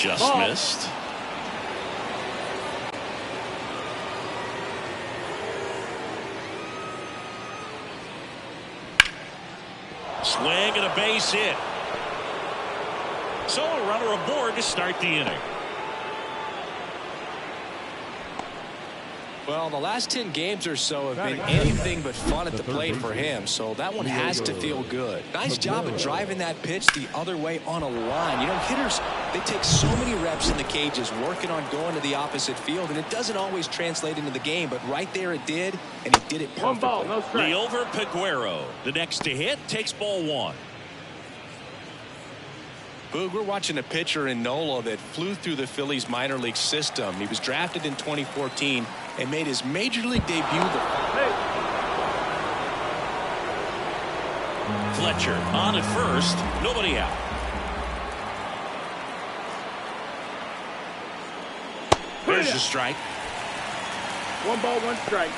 Just missed. Swing and a base hit. So a runner aboard to start the inning. Well, the last 10 games or so have been anything but fun at the plate for him, so that one has to feel good. Nice job of driving that pitch the other way on a line. You know, hitters, they take so many reps in the cages working on going to the opposite field, and it doesn't always translate into the game, but right there it did, and he did it perfectly. 1 ball, no strike. Leover Peguero, the next to hit, takes ball 1. Boog, we're watching a pitcher in Nola that flew through the Phillies minor league system. He was drafted in 2014 and made his major league debut. Fletcher on at first, nobody out. There's a strike. 1 ball, 1 strike.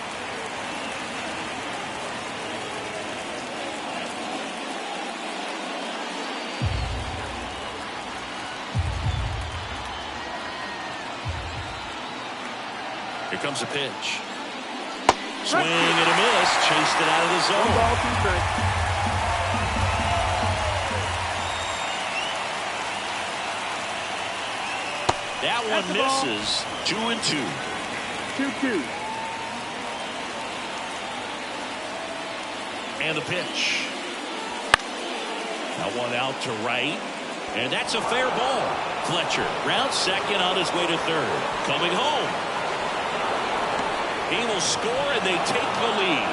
Here comes a pitch. Swing and a miss. Chased it out of the 1 zone. ball, 2 strikes. That one misses. 2-2. 2-2. And the pitch. That one out to right. And that's a fair ball. Fletcher rounds second on his way to third. Coming home. He will score and they take the lead.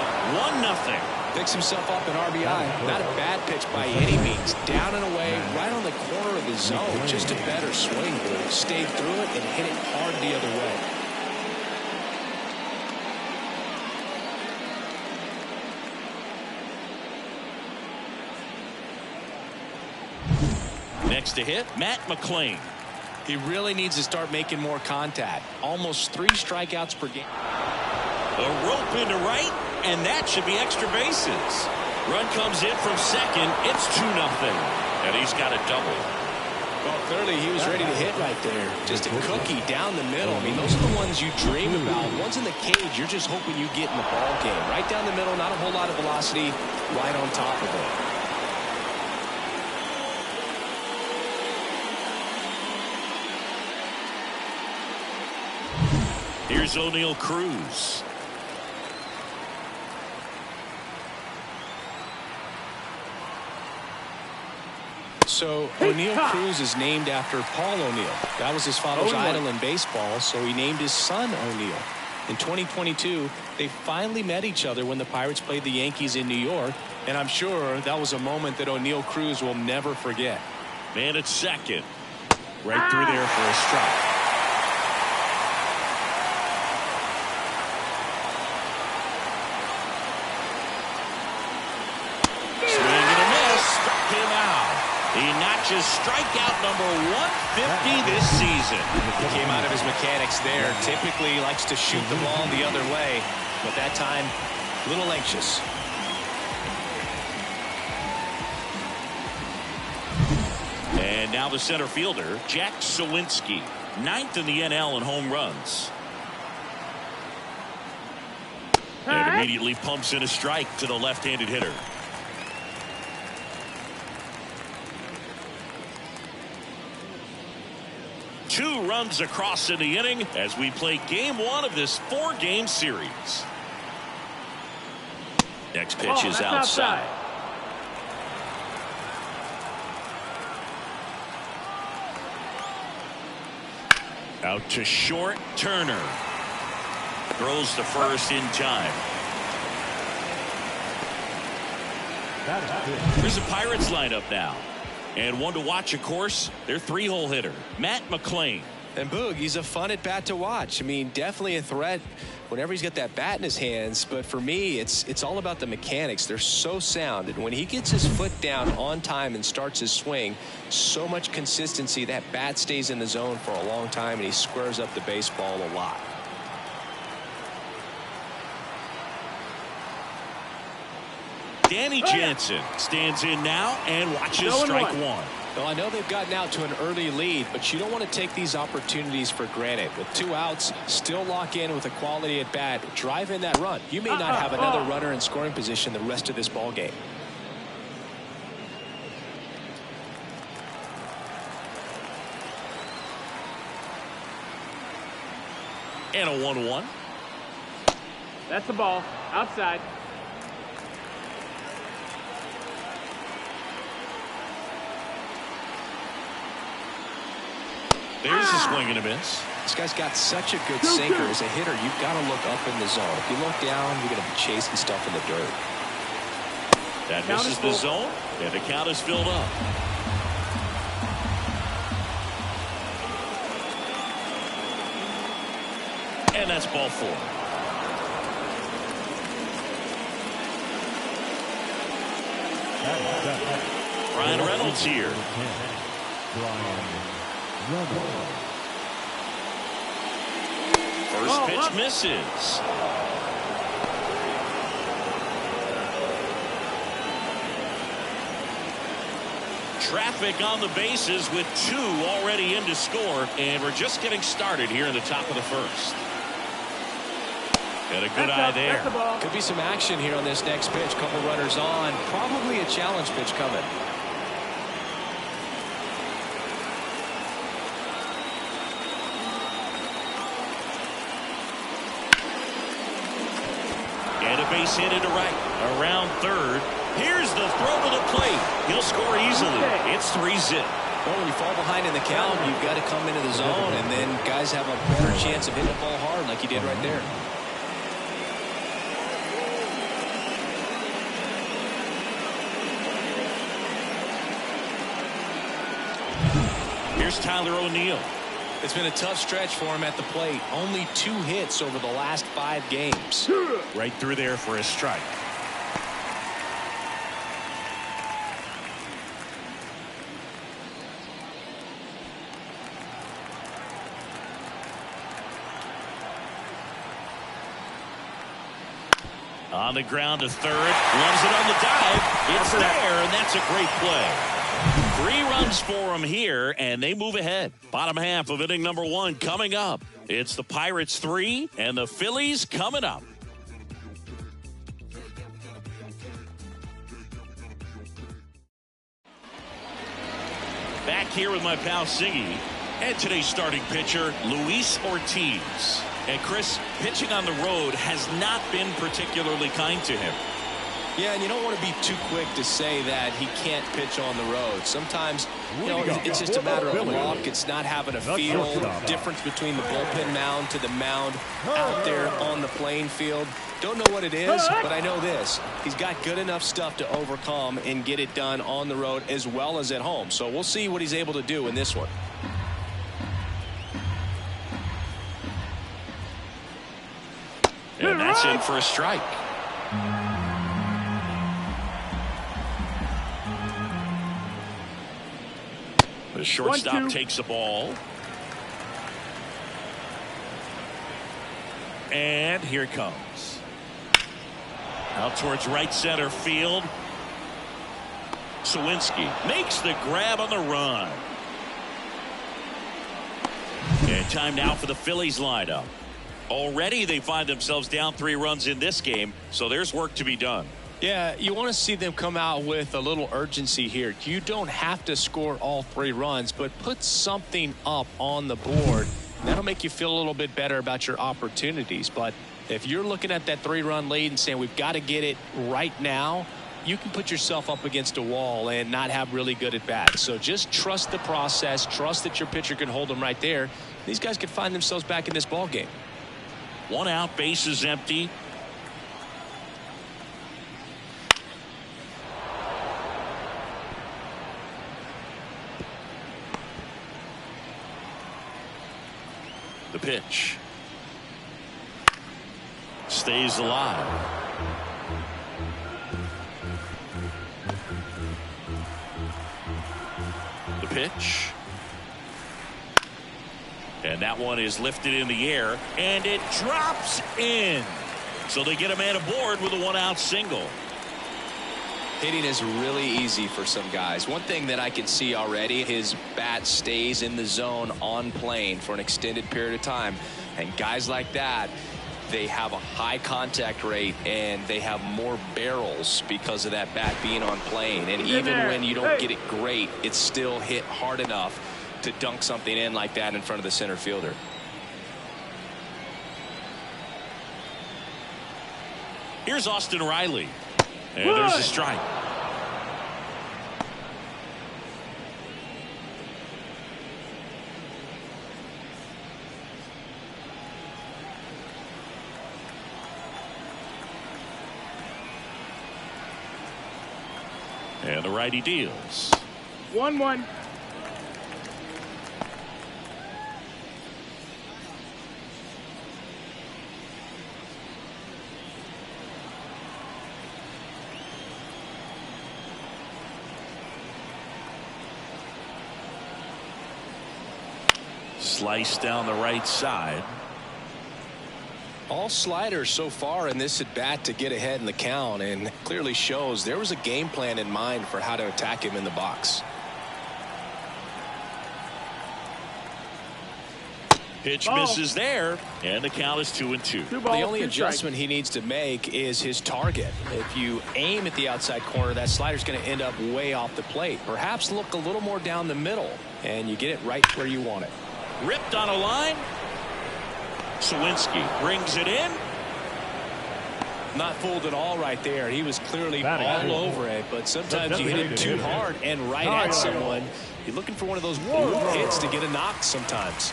1-0. Picks himself up an RBI. Not a bad pitch by any means. Down and away, right on the corner of the zone. Just a better swing. Stayed through it and hit it hard the other way. Next to hit, Matt McClain. He really needs to start making more contact. Almost 3 strikeouts per game. A rope into right, and that should be extra bases. Run comes in from second. It's 2-0. And he's got a double. Well, clearly he was ready to hit right there. Just a cookie down the middle. I mean, those are the ones you dream about. Ones in the cage, you're just hoping you get in the ball game. Right down the middle, not a whole lot of velocity, right on top of it. Here's O'Neal Cruz. So O'Neal Cruz is named after Paul O'Neill. That was his father's idol in baseball, so he named his son O'Neal. In 2022, they finally met each other when the Pirates played the Yankees in New York, and I'm sure that was a moment that O'Neal Cruz will never forget. Man at second. Right through there for a strike. He notches strikeout number 150 this season. He came out of his mechanics there. Typically he likes to shoot the ball the other way, but that time a little anxious. And now the center fielder, Jack Sawinski, 9th in the NL in home runs. And immediately pumps in a strike to the left-handed hitter. Two runs across in the inning as we play game 1 of this 4-game series. Next pitch is outside. Out to short, Turner. Throws to first in time. Here's the Pirates lineup now. And one to watch, of course, their 3-hole hitter, Matt McClain. And Boog, he's a fun at bat to watch. I mean, definitely a threat whenever he's got that bat in his hands. But for me, it's all about the mechanics. They're so sound. And when he gets his foot down on time and starts his swing, so much consistency, that bat stays in the zone for a long time, and he squares up the baseball a lot. Danny Jansen stands in now and watches strike 1. Well, I know they've gotten out to an early lead, but you don't want to take these opportunities for granted. With 2 outs, still lock in with a quality at bat. Drive in that run. You may not have another runner in scoring position the rest of this ball game. And a 1-1. That's the ball. Outside. There's a swing and a miss. This guy's got such a good sinker. As a hitter, you've got to look up in the zone. If you look down, you're going to be chasing stuff in the dirt. That misses the zone, and the count is filled up. And that's ball 4. Ryan Reynolds here. First pitch misses. Traffic on the bases with 2 already in to score, and we're just getting started here in the top of the first. Got a good eye there. Could be some action here on this next pitch. Couple runners on. Probably a challenge pitch coming. And a base hit into right. Around third. Here's the throw to the plate. He'll score easily. It's 3-zip. Well, when you fall behind in the count, you've got to come into the zone, and then guys have a better chance of hitting the ball hard like you did right there. Here's Tyler O'Neill. It's been a tough stretch for him at the plate. Only 2 hits over the last 5 games. Right through there for a strike. On the ground to third. Loves it on the dive. It's there, and that's a great play. 3 runs for him here, and they move ahead. Bottom half of inning number 1 coming up. It's the Pirates 3 and the Phillies coming up. Back here with my pal Siggy and today's starting pitcher, Luis Ortiz. And Chris, pitching on the road has not been particularly kind to him. Yeah, and you don't want to be too quick to say that he can't pitch on the road. Sometimes, it's just a matter of luck. It's not having a feel. Difference between the bullpen mound to the mound out there on the playing field. Don't know what it is, but I know this. He's got good enough stuff to overcome and get it done on the road as well as at home. So we'll see what he's able to do in this one. And that's in for a strike. The shortstop takes the ball. And here it comes. Out towards right center field. Sawinski makes the grab on the run. And time now for the Phillies lineup. Already they find themselves down 3 runs in this game, so there's work to be done. Yeah, you want to see them come out with a little urgency here. You don't have to score all 3 runs, but put something up on the board. That'll make you feel a little bit better about your opportunities. But if you're looking at that 3-run lead and saying we've got to get it right now, you can put yourself up against a wall and not have really good at bats. So just trust the process. Trust that your pitcher can hold them right there. These guys could find themselves back in this ball game. 1 out, base is empty. The pitch. Stays alive. The pitch. And that one is lifted in the air, and it drops in. So they get a man aboard with a 1-out single. Hitting is really easy for some guys. One thing that I can see already, his bat stays in the zone on plane for an extended period of time. And guys like that, they have a high contact rate and they have more barrels because of that bat being on plane. And even when you don't get it great, it's still hit hard enough to dunk something in like that in front of the center fielder. Here's Austin Riley. And there's a strike. And the righty deals. 1-1. Slice down the right side. All sliders so far in this at bat to get ahead in the count, and clearly shows there was a game plan in mind for how to attack him in the box. Pitch misses there, and the count is 2-2. The only adjustment he needs to make is his target. If you aim at the outside corner, that slider's going to end up way off the plate. Perhaps look a little more down the middle, and you get it right where you want it. Ripped on a line. Sawinski brings it in. Not fooled at all right there. He was clearly all over it, but sometimes you hit it too hard and right at someone. You're looking for one of those hits to get a knock sometimes.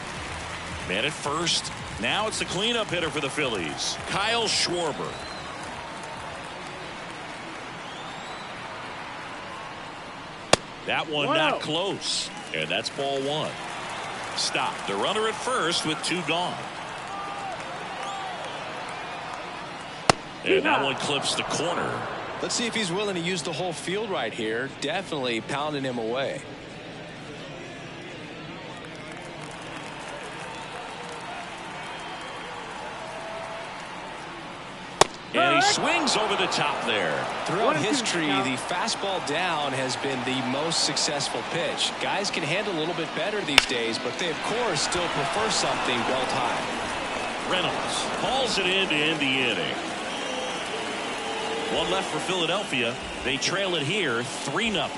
Man at first. Now it's the cleanup hitter for the Phillies, Kyle Schwarber. That one not close, and that's ball one. Stop. The runner at first with 2 gone. And that one clips the corner. Let's see if he's willing to use the whole field right here. Definitely pounding him away. And he swings over the top there. Throughout history, the fastball down has been the most successful pitch. Guys can handle a little bit better these days, but they, of course, still prefer something belt high. Reynolds hauls it in to end the inning. One left for Philadelphia. They trail it here 3-0.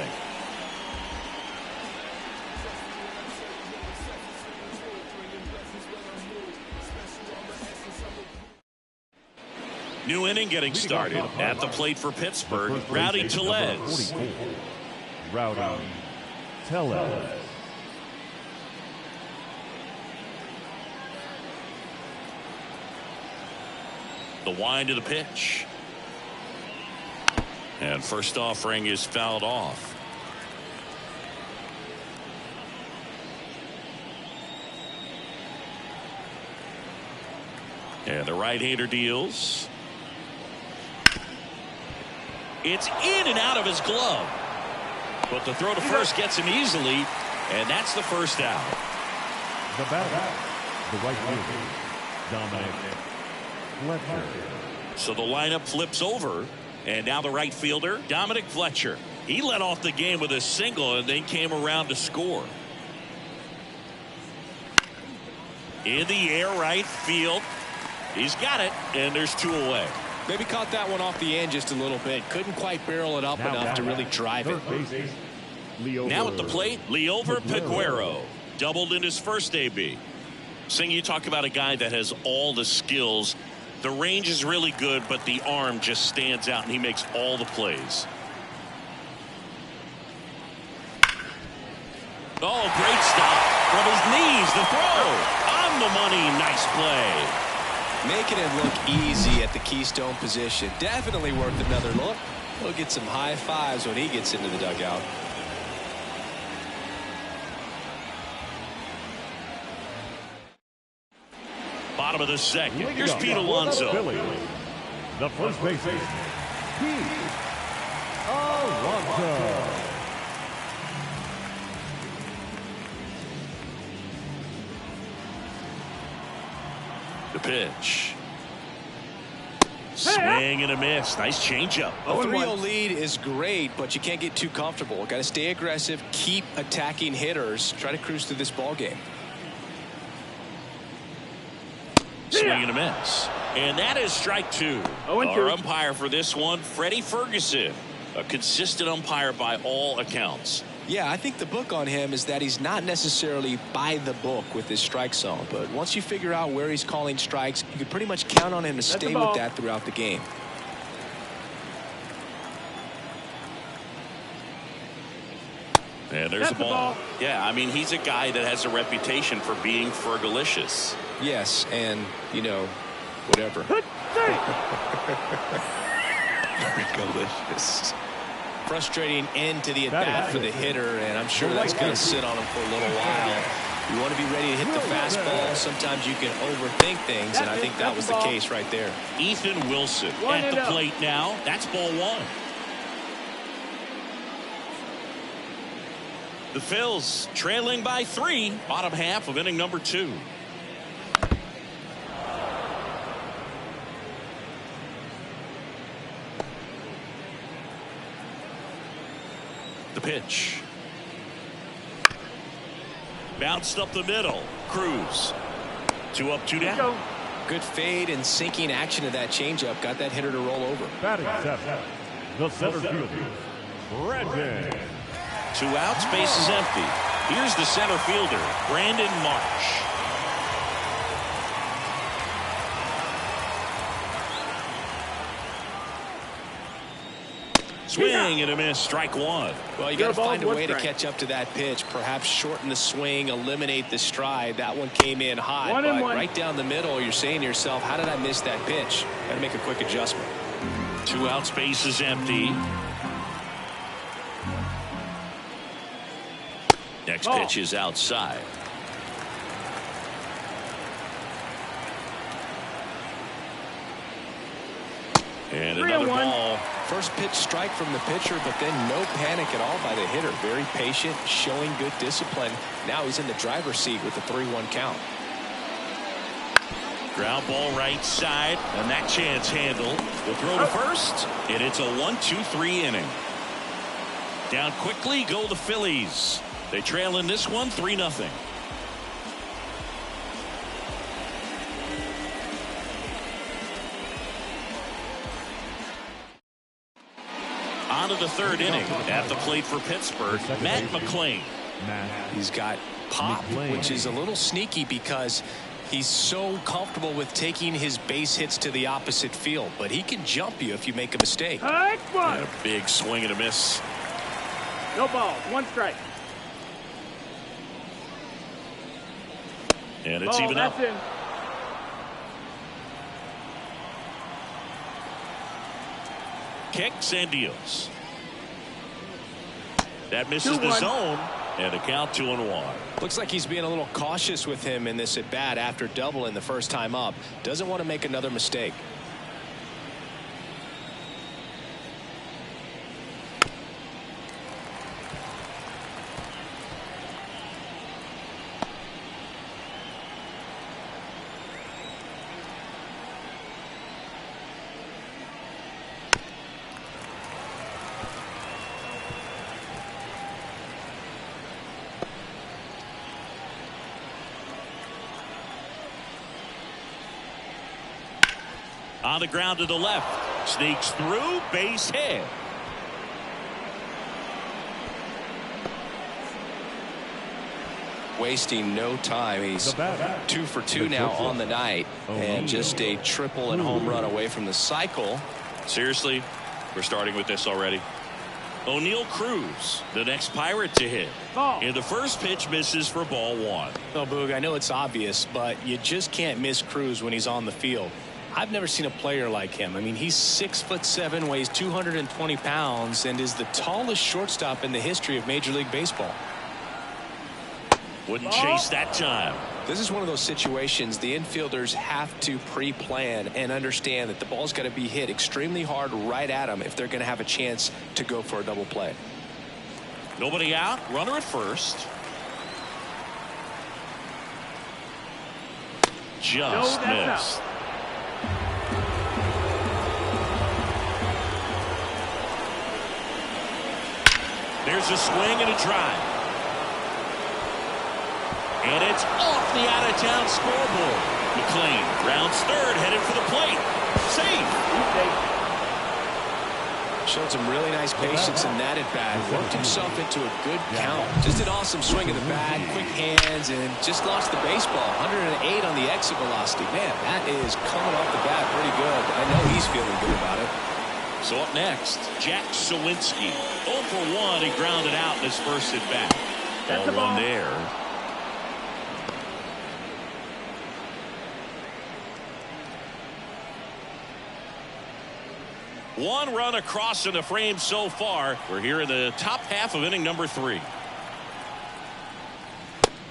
New inning getting started. At the plate for Pittsburgh, Rowdy Tellez. Rowdy Tellez. The wind of the pitch. And first offering is fouled off. And the right-hander deals. It's in and out of his glove. But the throw to first gets him easily, and that's the first out. The batter, the right fielder, Dominic Fletcher. So the lineup flips over, and now the right fielder, Dominic Fletcher. He led off the game with a single and then came around to score. In the air, right field. He's got it, and there's 2 away. Maybe caught that one off the end just a little bit. Couldn't quite barrel it up enough to really drive it. Now at the plate, Liover Peguero. Doubled in his first AB. Sing, you talk about a guy that has all the skills. The range is really good, but the arm just stands out, and he makes all the plays. Oh, great stop. From his knees, the throw. On the money, nice play. Making it look easy at the keystone position. Definitely worth another look. He'll get some high fives when he gets into the dugout. Bottom of the second. Here's Pete Alonso. The first baseman, Pete Alonso. The pitch. Swing and a miss. Nice changeup. A 3-0 lead is great, but you can't get too comfortable. Got to stay aggressive, keep attacking hitters, try to cruise through this ball game. Swing and a miss. And that is strike 2. Our umpire for this one, Freddie Ferguson. A consistent umpire by all accounts. Yeah, I think the book on him is that he's not necessarily by the book with his strike zone. But once you figure out where he's calling strikes, you can pretty much count on him to stay with that throughout the game. And there's a ball. Yeah, I mean, he's a guy that has a reputation for being Fergalicious. Yes, and, you know, whatever. Fergalicious. Frustrating end to the at-bat for the hitter, and I'm sure that's going to sit on him for a little while. You want to be ready to hit the fastball. Sometimes you can overthink things, and I think that was the case right there. Ethan Wilson at the plate now. That's ball 1. The Phils trailing by 3, bottom half of inning number 2. The pitch. Bounced up the middle. Cruz. 2 up, 2 down. Good fade and sinking action of that changeup. Got that hitter to roll over. Batting 7, the center fielder, Brandon. 2 outs, base is empty. Here's the center fielder, Brandon Marsh. Swing and a miss, strike 1. Well, you got to find a way to catch up to that pitch. Perhaps shorten the swing, eliminate the stride. That one came in hot, but right down the middle, you're saying to yourself, how did I miss that pitch? Got to make a quick adjustment. 2 outs, base is empty. Next pitch is outside. And another ball. First pitch strike from the pitcher, but then no panic at all by the hitter. Very patient, showing good discipline. Now he's in the driver's seat with the 3-1 count. Ground ball right side, and that chance handled. The throw to first, and it's a 1-2-3 inning. Down quickly go the Phillies. They trail in this one 3-0. On to the 3rd inning. At the plate for Pittsburgh, Matt McLean. He's got pop, which is a little sneaky because he's so comfortable with taking his base hits to the opposite field, but he can jump you if you make a mistake. And a big swing and a miss. No balls, 1 strike. And it's even up. In. Kicks and deals. That misses the zone, and a count 2-1. Looks like he's being a little cautious with him in this at bat after doubling the first time up. Doesn't want to make another mistake. On the ground to the left. Sneaks through. Base hit. Wasting no time. He's 2 for 2 now on the night. And just a triple and home run away from the cycle. Seriously? We're starting with this already. O'Neal Cruz, the next Pirate to hit. And the first pitch misses for ball 1. Oh, Boog, I know it's obvious, but you just can't miss Cruz when he's on the field. I've never seen a player like him. I mean, he's 6'7", weighs 220 pounds, and is the tallest shortstop in the history of Major League Baseball. Wouldn't chase that time. This is one of those situations the infielders have to pre-plan and understand that the ball's got to be hit extremely hard right at them if they're going to have a chance to go for a double play. Nobody out. Runner at first. Just missed. There's a swing and a drive. And it's off the out-of-town scoreboard. McLean rounds third, headed for the plate. Safe. Showed some really nice patience in that at-bat. Worked himself into a good count. Just an awesome swing of the bat, quick hands, and just launched the baseball. 108 on the exit velocity. Man, that is coming off the bat pretty good. I know he's feeling good about it. So up next, Jack Sawinski. 0 for 1. He grounded out in his first at-bat. Ball one there. One run across in the frame so far. We're here in the top half of inning number 3.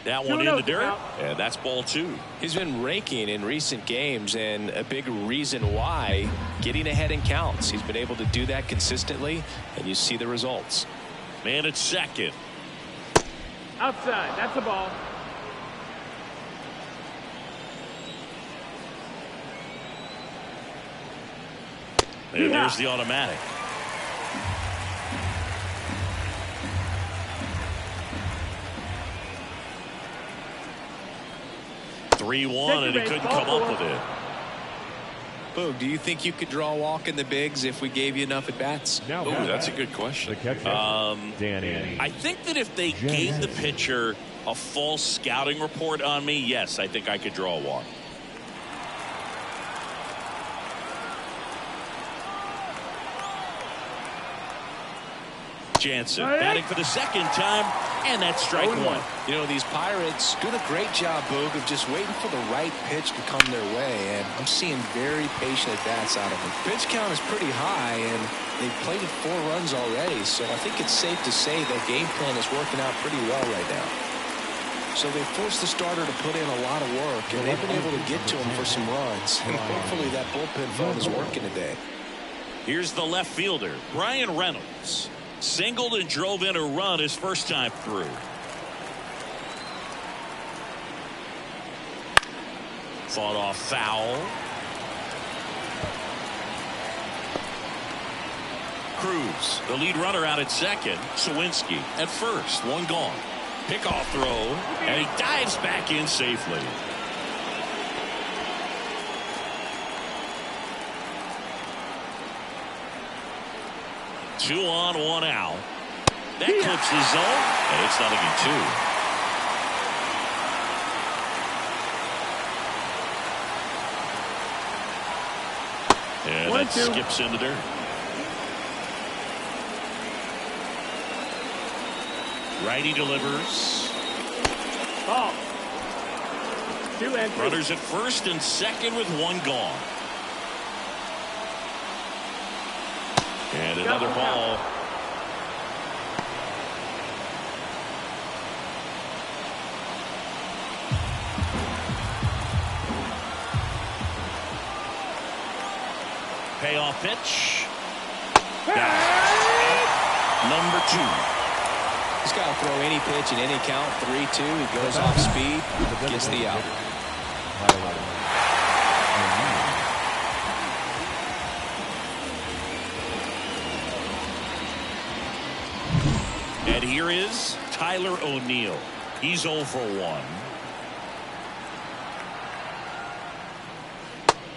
That one in the dirt, and that's ball 2. He's been raking in recent games, and a big reason why, getting ahead in counts. He's been able to do that consistently, and you see the results. Man at second. Outside. That's a ball. And there's the automatic. (3-1) and he couldn't come up with it. Boog, do you think you could draw a walk in the bigs if we gave you enough at bats? Oh, that's a good question. I think that if they gave the pitcher a false scouting report on me, yes, I think I could draw a walk. Jansen batting for the second time, and that's strike 1. You know, these Pirates doing a great job, Boog, of just waiting for the right pitch to come their way, and I'm seeing very patient at-bats out of them. Pitch count is pretty high, and they've played it 4 runs already, so I think it's safe to say their game plan is working out pretty well right now. So they forced the starter to put in a lot of work, and they've been able to get to him for some runs, and hopefully that bullpen phone is working today. Here's the left fielder, Brian Reynolds. Singled and drove in a run his first time through. Fought off foul. Cruz, the lead runner, out at second. Sawinski at first, 1 gone. Pickoff throw, and he dives back in safely. Two on, 1 out. That clips the zone, and it's 0-2. And that skips in the dirt. Righty delivers. Ball. 2 and 2. Runners at first and second with 1 gone. And another ball. Payoff pitch. Number 2. He's got to throw any pitch in any count. 3-2. He goes off speed. Gets the out. And here is Tyler O'Neill. He's 0 for 1.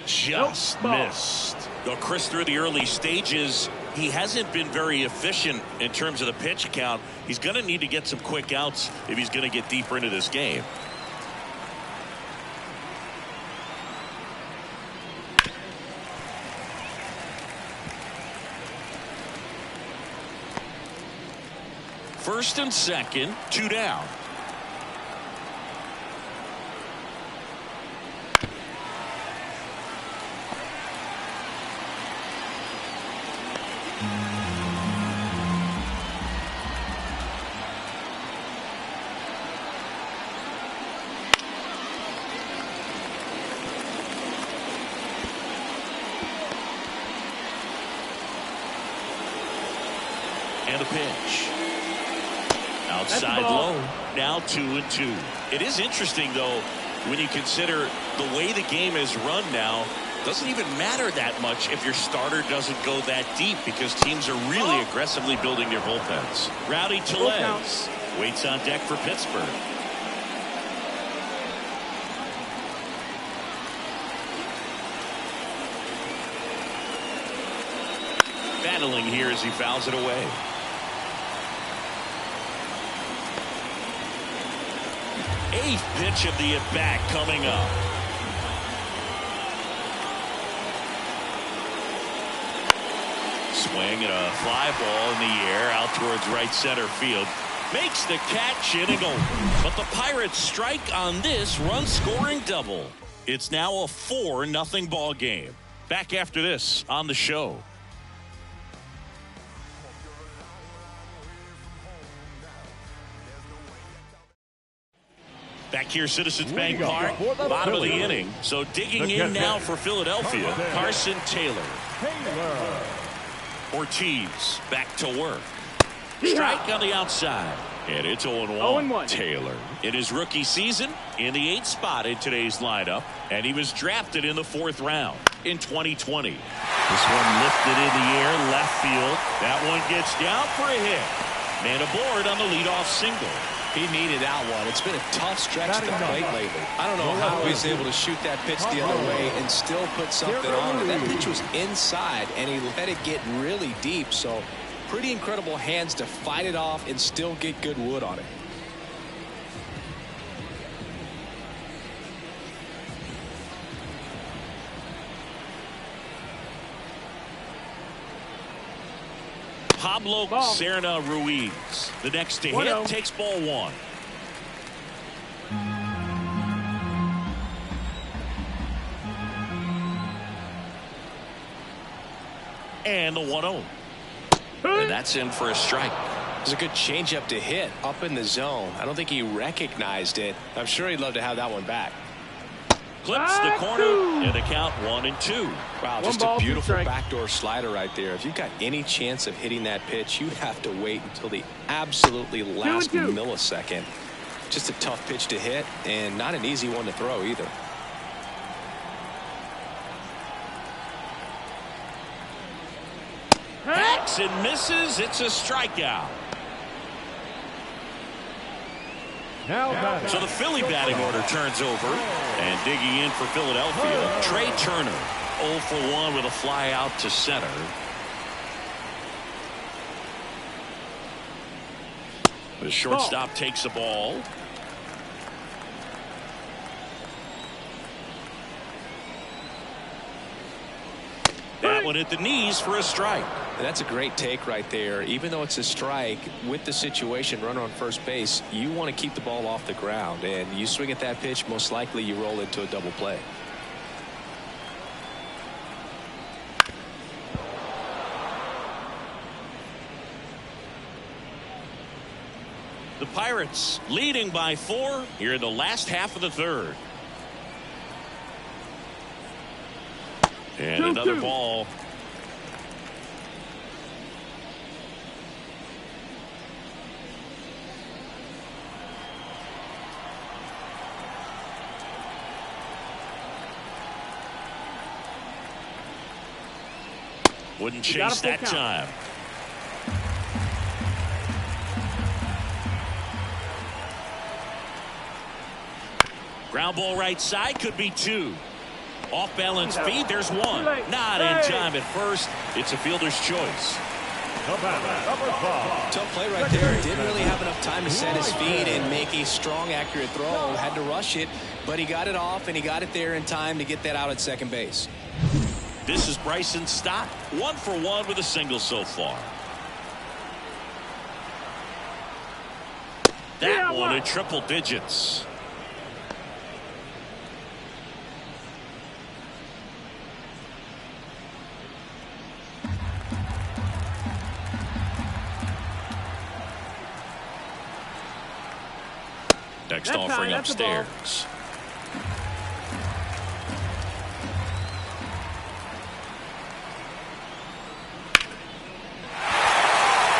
Just missed. Though Chris, through the early stages, he hasn't been very efficient in terms of the pitch count. He's going to need to get some quick outs if he's going to get deeper into this game. First and second, 2 down. And a pitch. Outside low. Now 2-2. It is interesting, though, when you consider the way the game is run now. Doesn't even matter that much if your starter doesn't go that deep because teams are really aggressively building their bullpens. Rowdy Tellez waits on deck for Pittsburgh. Battling here as he fouls it away. Eighth pitch of the at-bat coming up. Swing and a fly ball in the air out towards right center field. Makes the catch, inning over. But the Pirates strike on this run-scoring double. It's now a 4-0 ball game. Back after this on the show. Back here, Citizens Bank Park, bottom of the inning. So digging in now for Philadelphia, Carson Taylor. Ortiz back to work. Strike on the outside. And it's 0-1. Taylor in his rookie season in the 8th spot in today's lineup. And he was drafted in the 4th round in 2020. This one lifted in the air, left field. That one gets down for a hit. Man aboard on the leadoff single. He needed that one. It's been a tough stretch at the plate lately. I don't know how he's able to shoot that pitch the other way and still put something on it. That pitch was inside, and he let it get really deep. So pretty incredible hands to fight it off and still get good wood on it. Pablo Serna Ruiz, the next to hit, takes ball 1. And the 1-0. And that's in for a strike. It was a good changeup to hit up in the zone. I don't think he recognized it. I'm sure he'd love to have that one back. Clips the corner, and the count 1-2. Wow, just a beautiful backdoor slider right there. If you've got any chance of hitting that pitch, you have to wait until the absolutely last millisecond. Just a tough pitch to hit, and not an easy one to throw either. Hacks and misses. It's a strikeout. So the Philly batting order turns over, and digging in for Philadelphia, Trey Turner, 0 for 1 with a fly out to center. The shortstop takes the ball. That one hit the knees for a strike. And that's a great take right there. Even though it's a strike, with the situation, runner on first base, you want to keep the ball off the ground. And you swing at that pitch, most likely you roll into a double play. The Pirates leading by 4 here in the last half of the 3rd. And another ball. Wouldn't chase that time. Ground ball right side, could be 2. Off balance feed, there's 1. Not in time at first. It's a fielder's choice. Tough play right there. Didn't really have enough time to set his feet and make a strong, accurate throw. Had to rush it, but he got it off, and he got it there in time to get that out at second base. This is Bryson Stott, 1 for 1 with a single so far. That one in triple digits. Next offering upstairs.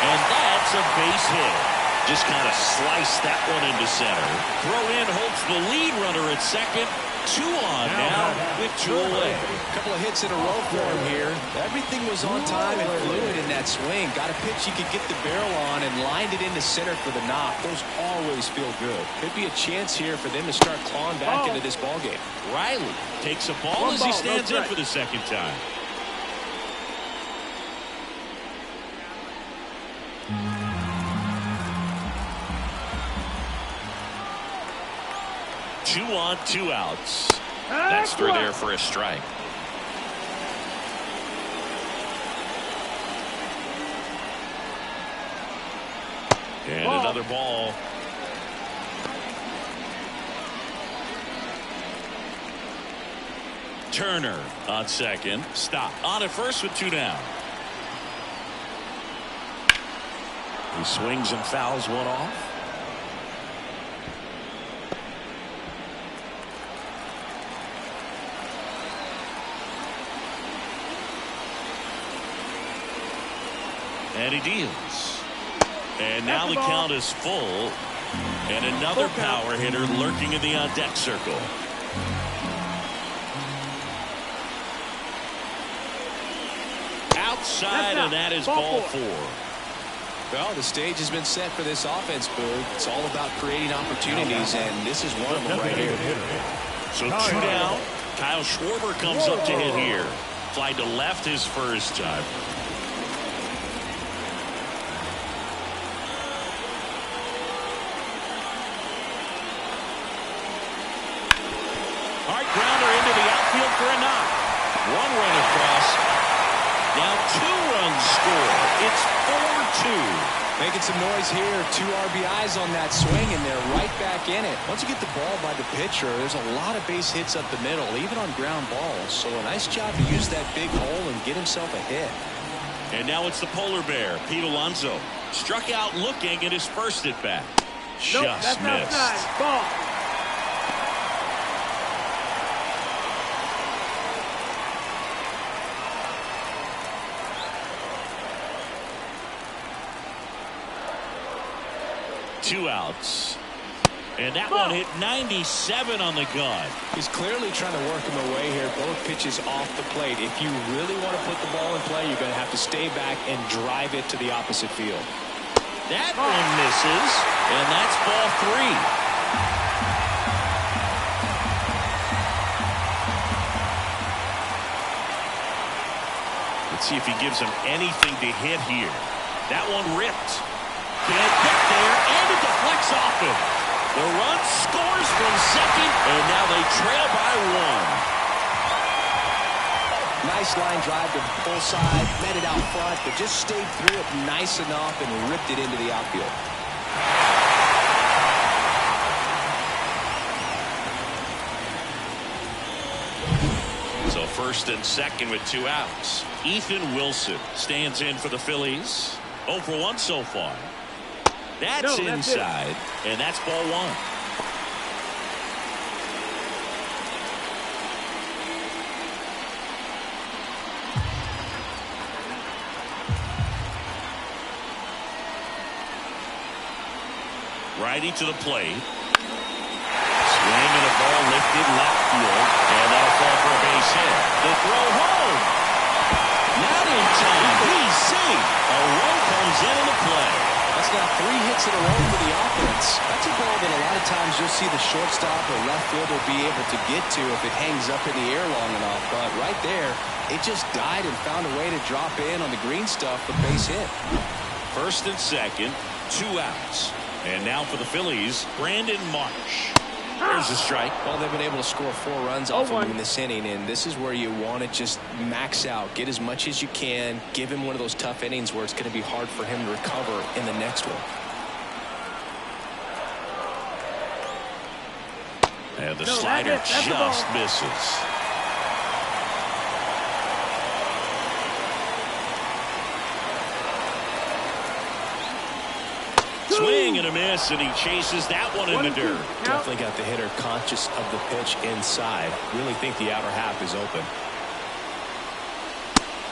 And that's a base hit. Just kind of sliced that one into center. Throw in holds the lead runner at second. 2 on now with 2 away. A couple of hits in a row for him here. Everything was on time and fluid in that swing. Got a pitch he could get the barrel on and lined it into center for the knock. Those always feel good. Could be a chance here for them to start clawing back into this ball game. Riley takes a ball as he stands in for the second time. Two on, 2 outs. That's through there for a strike. And another ball. Turner on second. Stop. On at first with 2 down. He swings and fouls one off. And he deals. And now the count is full. And another power hitter lurking in the on-deck circle. Outside, and that is ball 4. Well, the stage has been set for this offense, Boog. It's all about creating opportunities, and this is one of them right here. So 2 down. Kyle Schwarber comes up to hit here. Fly to left his first time. Hard grounder into the outfield for a knock. 1 run across. Now 2 runs scored. It's 4-2. Making some noise here. 2 RBIs on that swing, and they're right back in it. Once you get the ball by the pitcher, there's a lot of base hits up the middle, even on ground balls. So a nice job to use that big hole and get himself a hit. And now it's the polar bear, Pete Alonso. Struck out looking at his first at bat. Just missed. Ball. Two outs. And that one hit 97 on the gun. He's clearly trying to work him away here. Both pitches off the plate. If you really want to put the ball in play, you're going to have to stay back and drive it to the opposite field. That one misses, and that's ball 3. Let's see if he gives him anything to hit here. That one ripped. Can't get there, and it deflects off him. The run scores from second, and now they trail by 1. Nice line drive to full side, met it out front, but just stayed through it nice enough and ripped it into the outfield. So first and second with 2 outs. Ethan Wilson stands in for the Phillies. 0 for 1 so far. That's inside, and that's ball 1. Righty to the plate. Swing and a ball lifted left field, and that'll fall for a base hit. The throw home. Not in time. He's safe. A run comes in the play. That's now 3 hits in a row for the offense. That's a ball that a lot of times you'll see the shortstop or left fielder be able to get to if it hangs up in the air long enough. But right there, it just died and found a way to drop in on the green stuff for base hit. First and second, 2 outs. And now for the Phillies, Brandon Marsh. There's a strike. Well, they've been able to score 4 runs off of him in this inning, and this is where you want to just max out, get as much as you can, give him one of those tough innings where it's going to be hard for him to recover in the next one. And the slider just misses. Swing and a miss, and he chases that one in the dirt. Definitely got the hitter conscious of the pitch inside. Really think the outer half is open.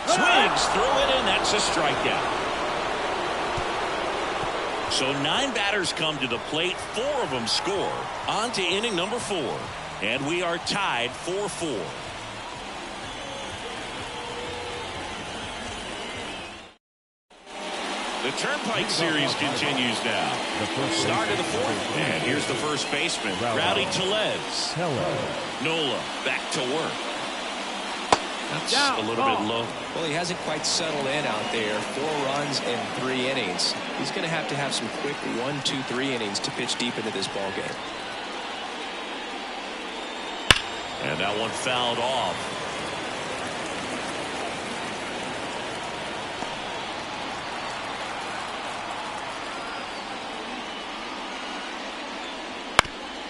Swings through it, and that's a strikeout. So 9 batters come to the plate. 4 of them score. On to inning number 4. And we are tied 4-4. The Turnpike Series continues now. Start of the 4th. And here's the first baseman, Rowdy Tellez. Nola back to work. That's a little bit low. Well, he hasn't quite settled in out there. 4 runs in 3 innings. He's going to have some quick 1, 2, 3 innings to pitch deep into this ball game. And that one fouled off.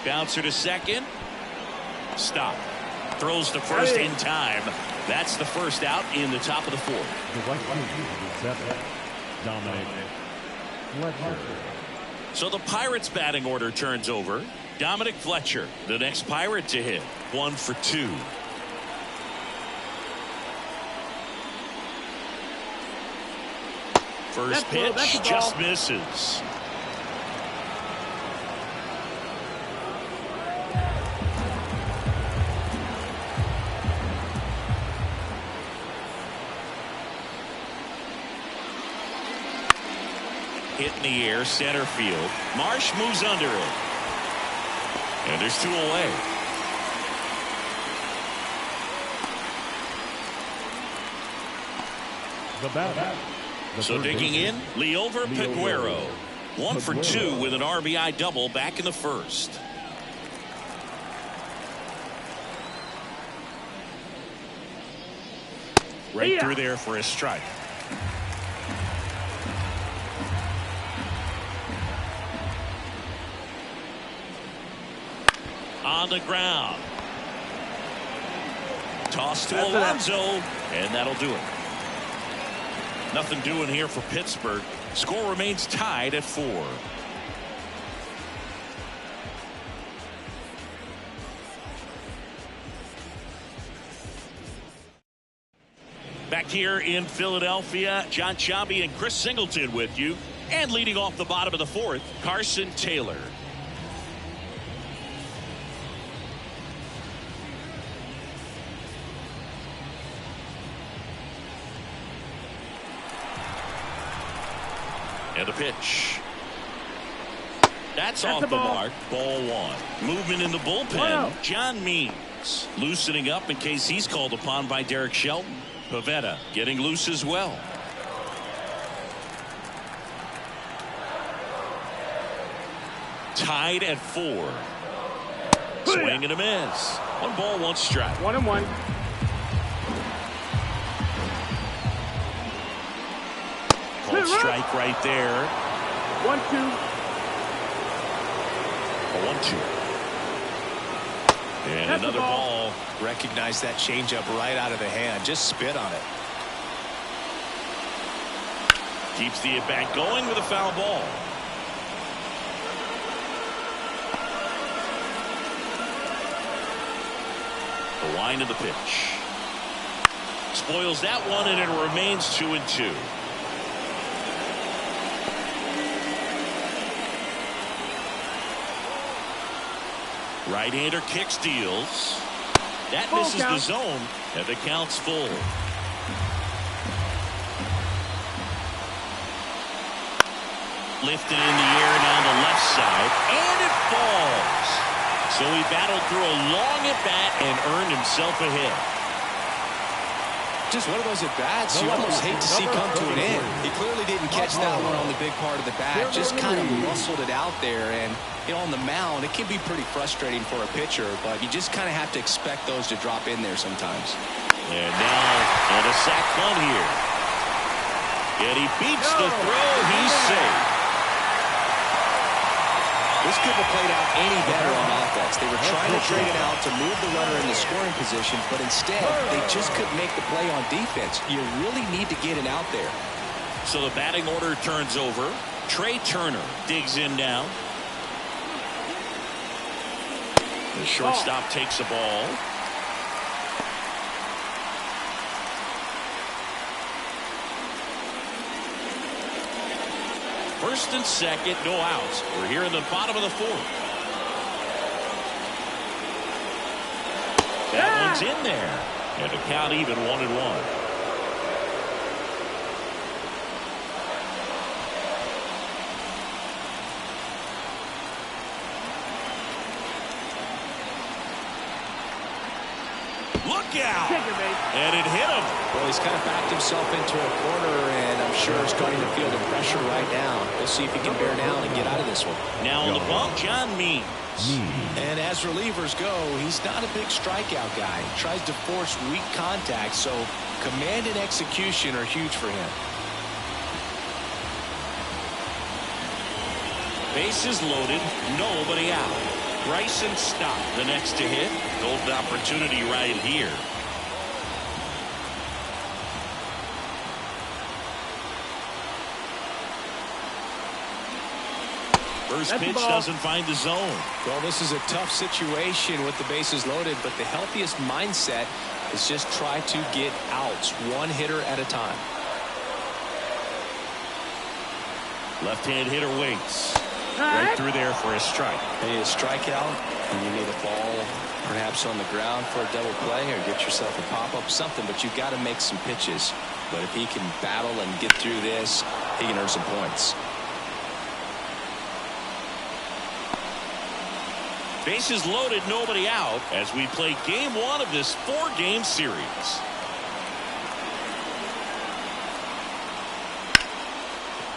Bouncer to second. Stop. Throws to first in time. That's the first out in the top of the 4th. Dominic Fletcher. So the Pirates batting order turns over. Dominic Fletcher, the next Pirate to hit. 1 for 2. First pitch just misses. Hit in the air, center field. Marsh moves under it. And there's 2 away. So digging in, Liover Peguero. 1 for 2 with an RBI double back in the 1st. Right through there for a strike. On the ground. Toss to Alonso, and that'll do it. Nothing doing here for Pittsburgh. Score remains tied at 4. Back here in Philadelphia, John Sciambi and Chris Singleton with you. And leading off the bottom of the 4th, Carson Taylor. And a pitch. That's off the mark. Ball 1. Movement in the bullpen. John Means loosening up in case he's called upon by Derek Shelton. Pivetta getting loose as well. Tied at 4. Swing and a miss. 1 ball, 1 strike. 1-1. Called strike right there. 1-2. A 1-2. And that's another ball. Recognize that changeup right out of the hand. Just spit on it. Keeps the at-bat going with a foul ball. The line of the pitch. Spoils that one, and it remains 2-2. Right-hander kicks, deals. That misses the zone, and the count's full. Lifted in the air down the left side, and it falls. So he battled through a long at-bat and earned himself a hit. Just one of those at-bats you almost hate to see come to an end. He clearly didn't catch that one on the big part of the bat. Just kind of muscled it out there. And, you know, on the mound, it can be pretty frustrating for a pitcher, but you just kind of have to expect those to drop in there sometimes. And now, on a sac bunt here. And he beats the throw. He's safe. This couldn't have played out any better on offense. They were trying to trade it out to move the runner in the scoring position, but instead they just couldn't make the play on defense. You really need to get it out there. So the batting order turns over. Trey Turner digs in now. The shortstop takes a ball. First and second, no outs. We're here in the bottom of the fourth. That one's in there. And the count even 1-1. Look out! And it hit him. Well, he's kind of backed himself into a corner, and I'm sure is starting to feel the pressure right now. We'll see if he can bear down and get out of this one. Now on the bump, John Means. And as relievers go, he's not a big strikeout guy. He tries to force weak contact, so command and execution are huge for him. Bases loaded, nobody out. Bryson Stott, the next to hit. Golden opportunity right here. First pitch doesn't find the zone. Well, this is a tough situation with the bases loaded, but the healthiest mindset is just try to get outs, one hitter at a time. Left-hand hitter waits. Right through there for a strike. Hey, a strikeout, and you need a ball perhaps on the ground for a double play or get yourself a pop-up, something, but you've got to make some pitches. But if he can battle and get through this, he can earn some points. Bases loaded, nobody out as we play game one of this 4-game series.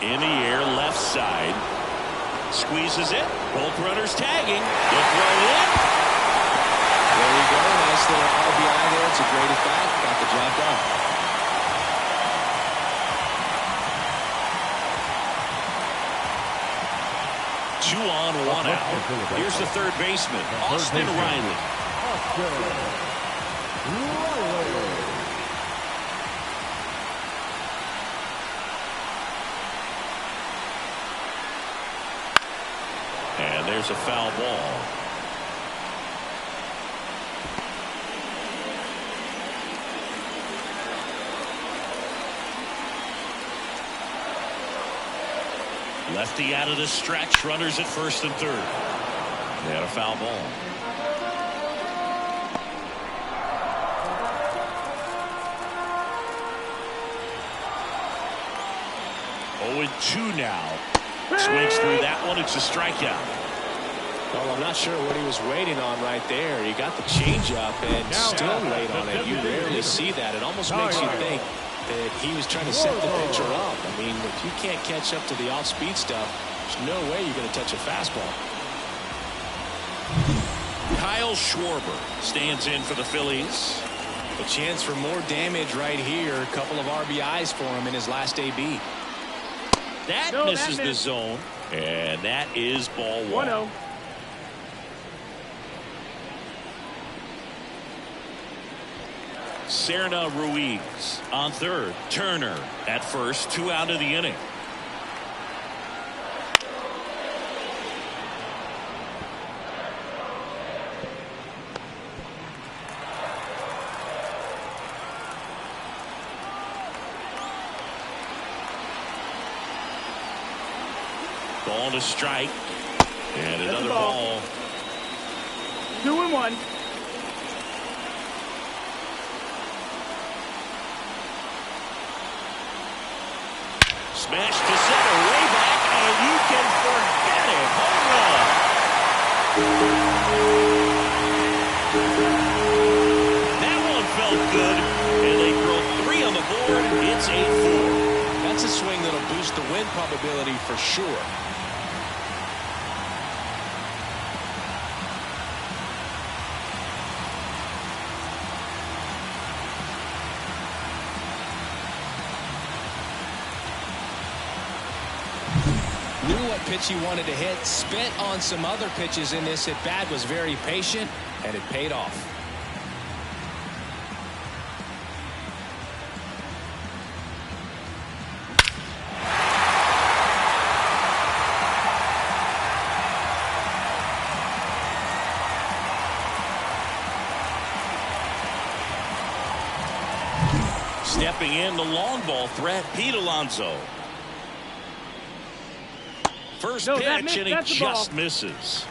In the air, left side. Squeezes it. Both runners tagging. The throw in. There you go. Nice little RBI there. It's a great at bat. Got the job done. Two on, one out. Here's the third baseman, Austin Riley. And there's a foul ball. Lefty out of the stretch, runners at first and third. They had a foul ball. Oh, 2 now. Swings through that one. It's a strikeout. Well, I'm not sure what he was waiting on right there. He got the changeup and still late on it. You rarely see that. It almost makes you think that he was trying to set the pitcher up. I mean, if you can't catch up to the off-speed stuff, there's no way you're going to touch a fastball. Kyle Schwarber stands in for the Phillies. A chance for more damage right here. A couple of RBIs for him in his last AB. That misses the zone, and that is ball 1. Serna Ruiz on third. Turner at first. 2 out of the inning. Ball to strike. And another ball. 2-1. Smash to center, way back, and you can forget it. Home run. That one felt good, and they throw 3 on the board. It's 8-4. That's a swing that'll boost the win probability for sure. Knew what pitch he wanted to hit, spent on some other pitches in this at bat, was very patient, and it paid off. Stepping in, the long ball threat, Pete Alonso. First No, pitch, and he that's the just ball. misses.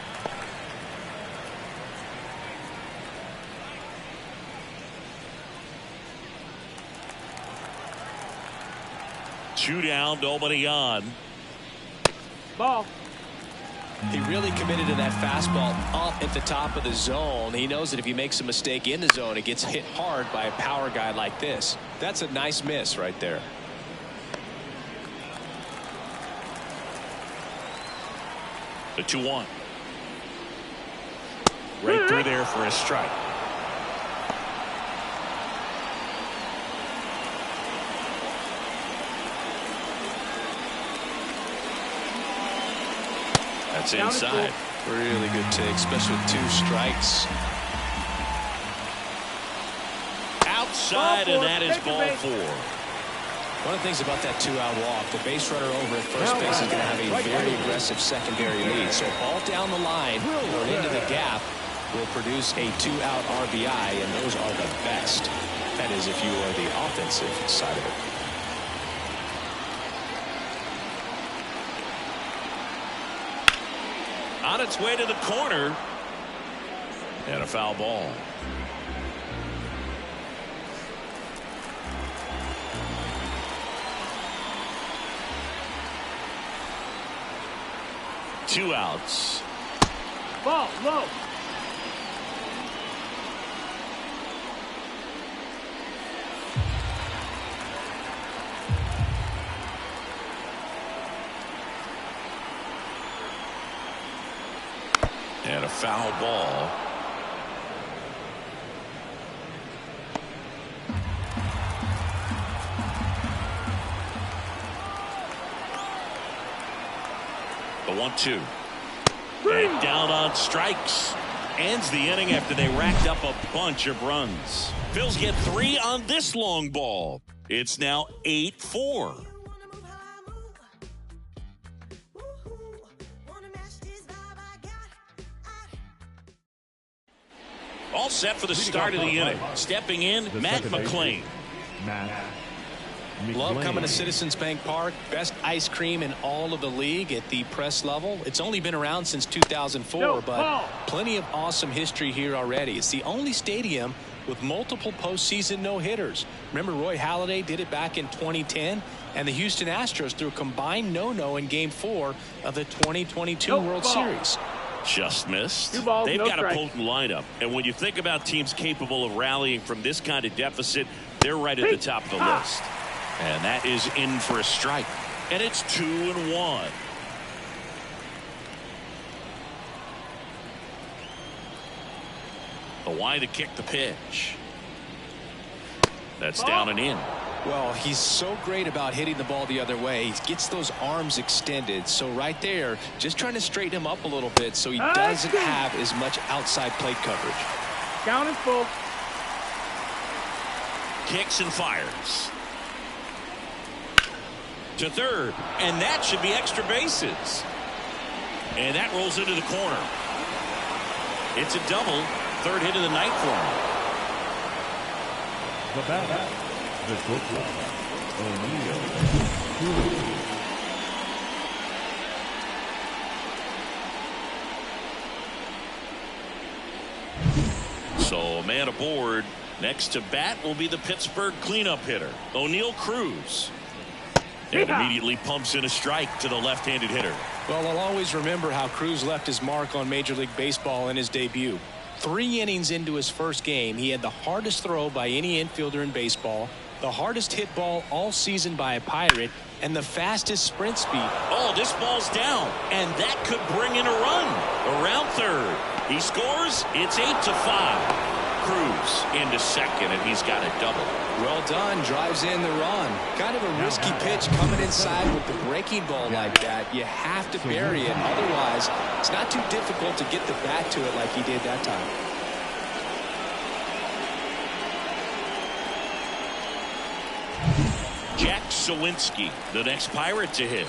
Two down, nobody on. Ball. He really committed to that fastball up at the top of the zone. He knows that if he makes a mistake in the zone, it gets hit hard by a power guy like this. That's a nice miss right there. The 2-1. Right through there for a strike. That's inside. Really good take, especially with 2 strikes. Outside, and that is ball 4. One of the things about that 2-out walk, the base runner over at first base is going to have a very aggressive secondary lead. So ball down the line or into the gap will produce a 2-out RBI, and those are the best. That is if you are the offensive side of it. On its way to the corner. And a foul ball. Two outs. Ball, low. And a foul ball. The 1-2. And down on strikes. Ends the inning after they racked up a bunch of runs. Phils get 3 on this long ball. It's now 8-4. All set for the start of the inning. Stepping in, Matt McLean. Love coming to Citizens Bank Park. Best ice cream in all of the league at the press level. It's only been around since 2004, but plenty of awesome history here already. It's the only stadium with multiple postseason no-hitters. Remember, Roy Halladay did it back in 2010, and the Houston Astros threw a combined no-no in Game 4 of the 2022 World Series. Just missed. Two balls, They've no got strike. a potent lineup. And when you think about teams capable of rallying from this kind of deficit, they're right at the top of the list. And that is in for a strike. And it's 2-1. The wide to kick the pitch. That's down and in. Well, he's so great about hitting the ball the other way. He gets those arms extended. So right there, just trying to straighten him up a little bit so he doesn't have as much outside plate coverage. Count is full. Kicks and fires. To third. And that should be extra bases. And that rolls into the corner. It's a double. Third hit of the night for him. The batter, the pitcher, O'Neill. So a man aboard. Next to bat will be the Pittsburgh cleanup hitter, O'Neill Cruz. And immediately pumps in a strike to the left-handed hitter. Well, I'll always remember how Cruz left his mark on Major League Baseball in his debut. 3 innings into his first game, he had the hardest throw by any infielder in baseball, the hardest hit ball all season by a Pirate, and the fastest sprint speed. Oh, this ball's down, and that could bring in a run. Around third. He scores. It's 8-5. Cruz into second, and he's got a double. Well done. Drives in the run. Kind of a risky pitch coming inside with the breaking ball like that. You have to bury it. Otherwise, it's not too difficult to get the bat to it like he did that time. Jack Sawinski, the next Pirate to hit.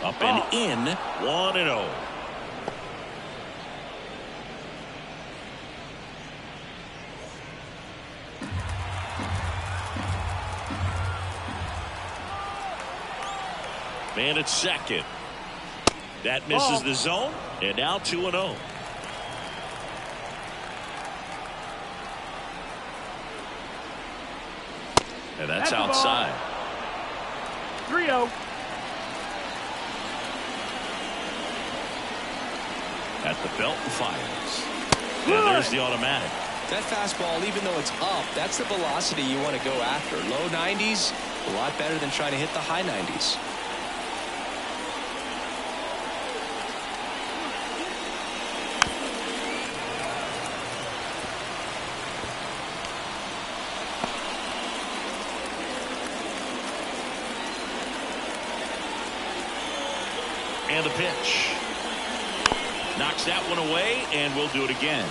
Up and in, 1-0. Man at second. That misses the zone, and now 2-0. And that's outside. 3-0. At the belt and fires. And there's the automatic. That fastball, even though it's up, that's the velocity you want to go after. Low 90s, a lot better than trying to hit the high 90s. And the pitch. Knocks that one away, and we'll do it again.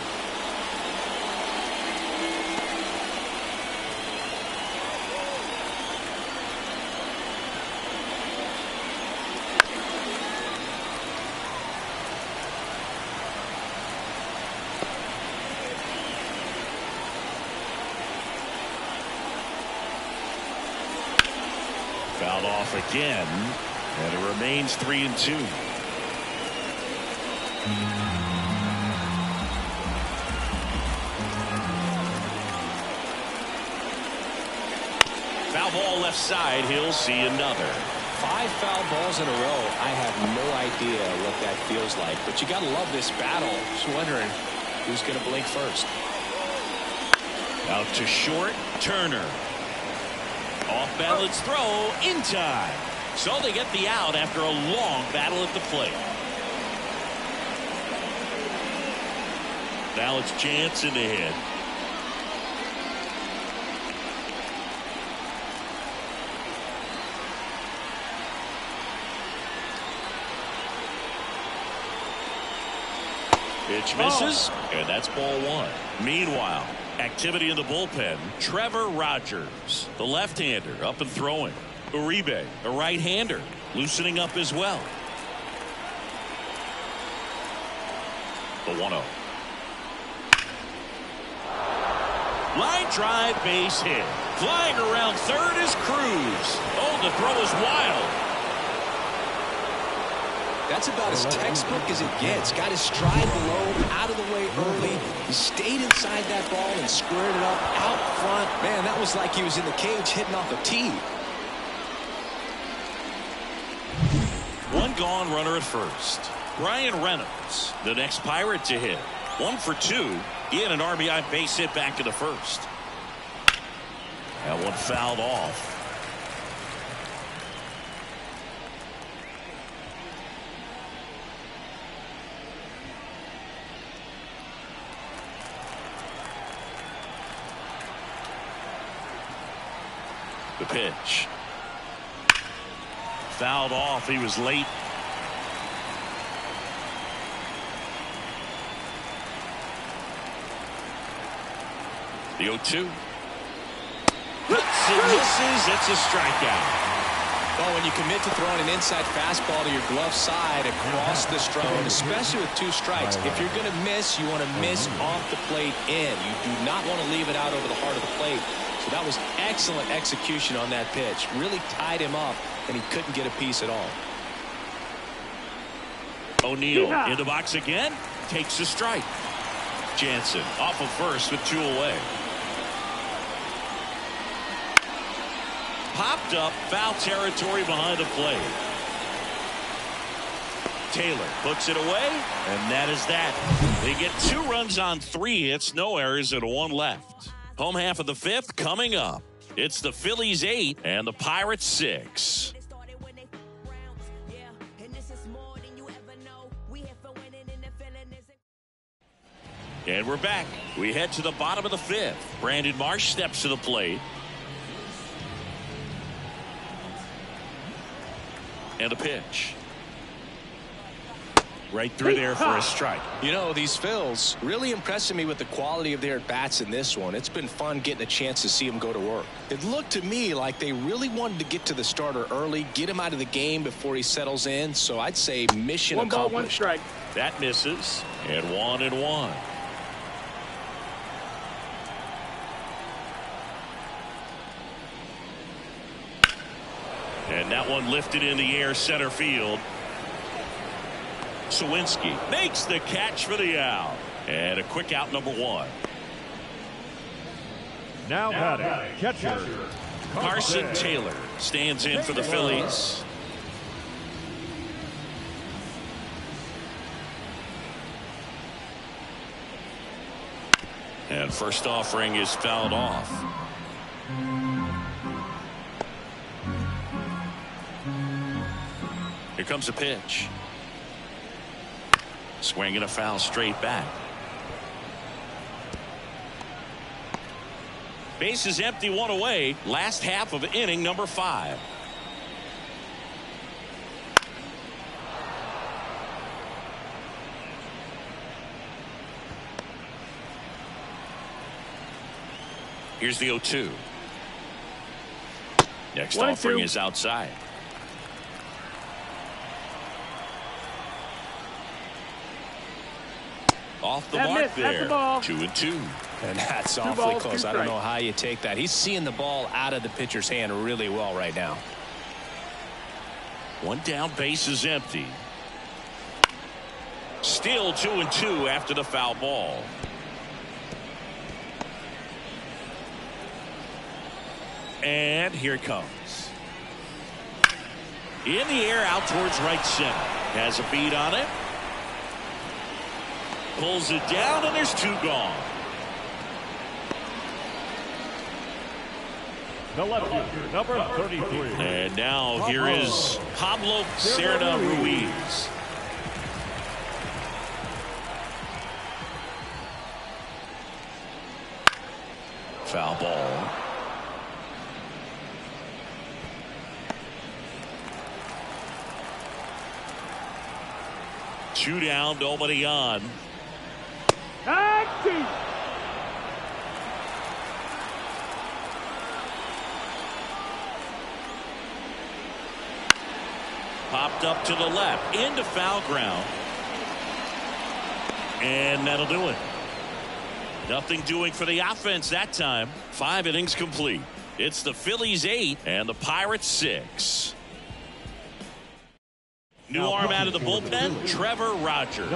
Fouled off again, and it remains 3-2. Foul ball left side. He'll see another. 5 foul balls in a row. I have no idea what that feels like, but you got to love this battle. Just wondering who's going to blink first. Out to short. Turner. Off balance throw in time. So they get the out after a long battle at the plate. Now it's Jansen to hit. Pitch misses, and that's ball 1. Meanwhile, activity in the bullpen. Trevor Rogers, the left-hander, up and throwing. Uribe, a right-hander, loosening up as well. The 1-0. Line drive, base hit. Flying around third is Cruz. Oh, the throw is wild. That's about as textbook as it gets. Got his stride below, out of the way early. He stayed inside that ball and squared it up out front. Man, that was like he was in the cage hitting off a tee. One gone, runner at first. Brian Reynolds, the next Pirate to hit. 1 for 2. He had an RBI base hit back in the first. That one fouled off. The pitch. Fouled off. He was late. The 0-2. Hits and misses. It's a strikeout. Well, when you commit to throwing an inside fastball to your glove side across the zone, especially with 2 strikes, if you're going to miss, you want to miss off the plate in. You do not want to leave it out over the heart of the plate. So that was excellent execution on that pitch. Really tied him up, and he couldn't get a piece at all. O'Neill in the box again. Takes a strike. Jansen off of first with 2 away. Popped up, foul territory behind the plate. Taylor puts it away, and that is that. They get 2 runs on 3 hits, no errors, and 1 left. Home half of the 5th coming up. It's the Phillies 8 and the Pirates 6. And we're back. We head to the bottom of the 5th. Brandon Marsh steps to the plate. And a pitch. Right through there for a strike. You know, these Phils really impressing me with the quality of their at-bats in this one. It's been fun getting a chance to see them go to work. It looked to me like they really wanted to get to the starter early, get him out of the game before he settles in. So I'd say mission accomplished. 1 ball, 1 strike. That misses. And 1-1. And that one lifted in the air center field. Sawinski makes the catch for the out. And a quick out, number 1. Now batting, catcher Carson Taylor stands in for the Phillies. And first offering is fouled off. Here comes a pitch. Swing and a foul straight back. Base is empty, 1 away. Last half of inning number 5. Here's the 0-2. Next offering is outside. Off the mark there. 2-2. And that's awfully close. I don't know how you take that. He's seeing the ball out of the pitcher's hand really well right now. 1 down, base is empty. Still 2-2 after the foul ball. And here it comes. In the air out towards right center. Has a beat on it. Pulls it down, and there's 2 gone. The lefty, number 33. And now here is Pablo Cerda Ruiz. Foul ball. Two down, nobody on. Popped up to the left into foul ground, and that'll do it. Nothing doing for the offense that time. 5 innings complete. It's the Phillies 8 and the Pirates 6. New arm out of the bullpen, Trevor Rogers.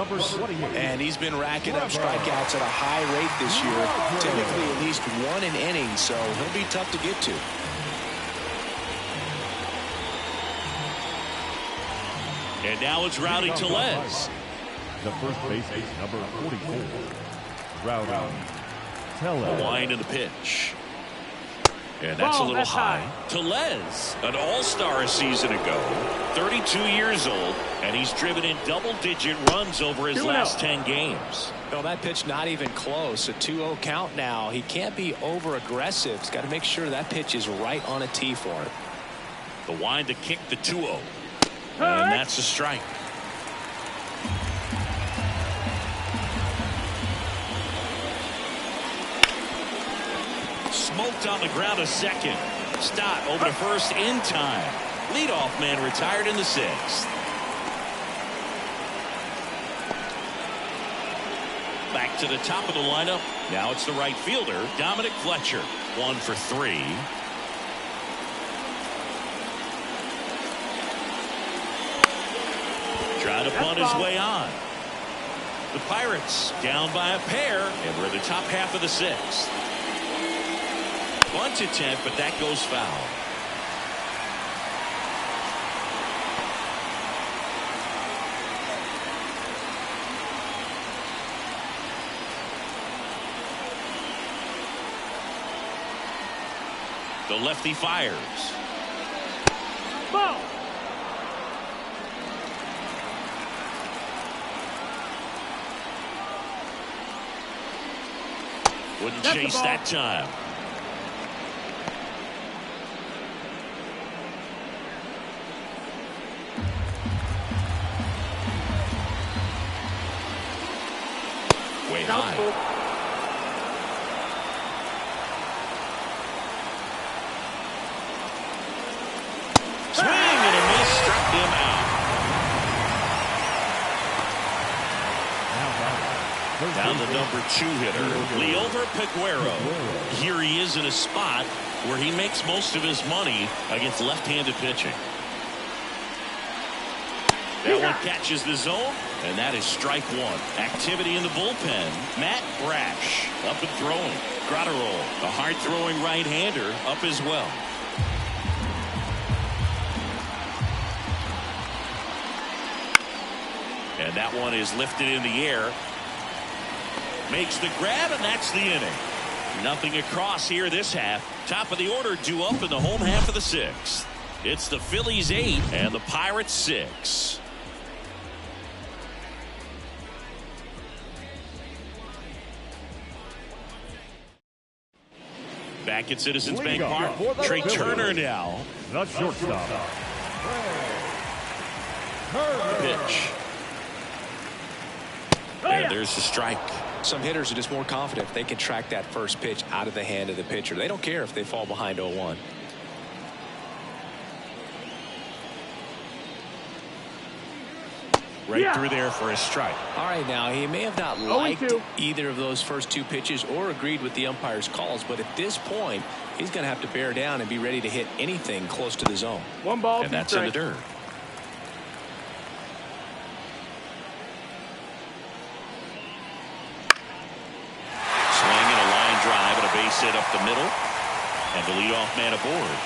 And he's been racking up strikeouts at a high rate this year, typically at least 1 an inning, so he'll be tough to get to. And now it's Rowdy Tellez. The first baseman, number 44. Rowdy Tellez. The wind of the pitch. And that's a little high. Tellez, an all-star a season ago, 32 years old, and he's driven in double-digit runs over his last 10 games. Well, that pitch not even close. A 2-0 count now. He can't be over-aggressive. He's got to make sure that pitch is right on a tee for him. The wind to kick the 2-0. And that's a strike. Smoked on the ground a second. Stott over to first in time. Leadoff man retired in the 6th. Back to the top of the lineup. Now it's the right fielder, Dominic Fletcher. 1 for 3. Trying to punt his way on. The Pirates down by a pair, and we're in the top half of the 6th. Bunt attempt, but that goes foul. The lefty fires. Ball. Wouldn't chase that time. Way high. Swing and a miss, struck him out. Now Down the number 2 hitter, Liover Peguero. Here he is in a spot where he makes most of his money against left-handed pitching. That one catches the zone, and that is strike 1. Activity in the bullpen. Matt Brash up and throwing. Gratterol, a hard-throwing right-hander, up as well. And that one is lifted in the air. Makes the grab, and that's the inning. Nothing across here this half. Top of the order due up in the home half of the 6th. It's the Phillies 8 and the Pirates 6. Back at Citizens Bank Park, Trey Turner now. The shortstop. Pitch. And there's the strike. Some hitters are just more confident if they can track that first pitch out of the hand of the pitcher. They don't care if they fall behind 0-1. Right through there for a strike. All right, now he may have not liked either of those first 2 pitches or agreed with the umpire's calls, but at this point he's going to have to bear down and be ready to hit anything close to the zone. 1 ball, and that's in the dirt. Swing and a line drive and a base hit up the middle, and the leadoff man aboard.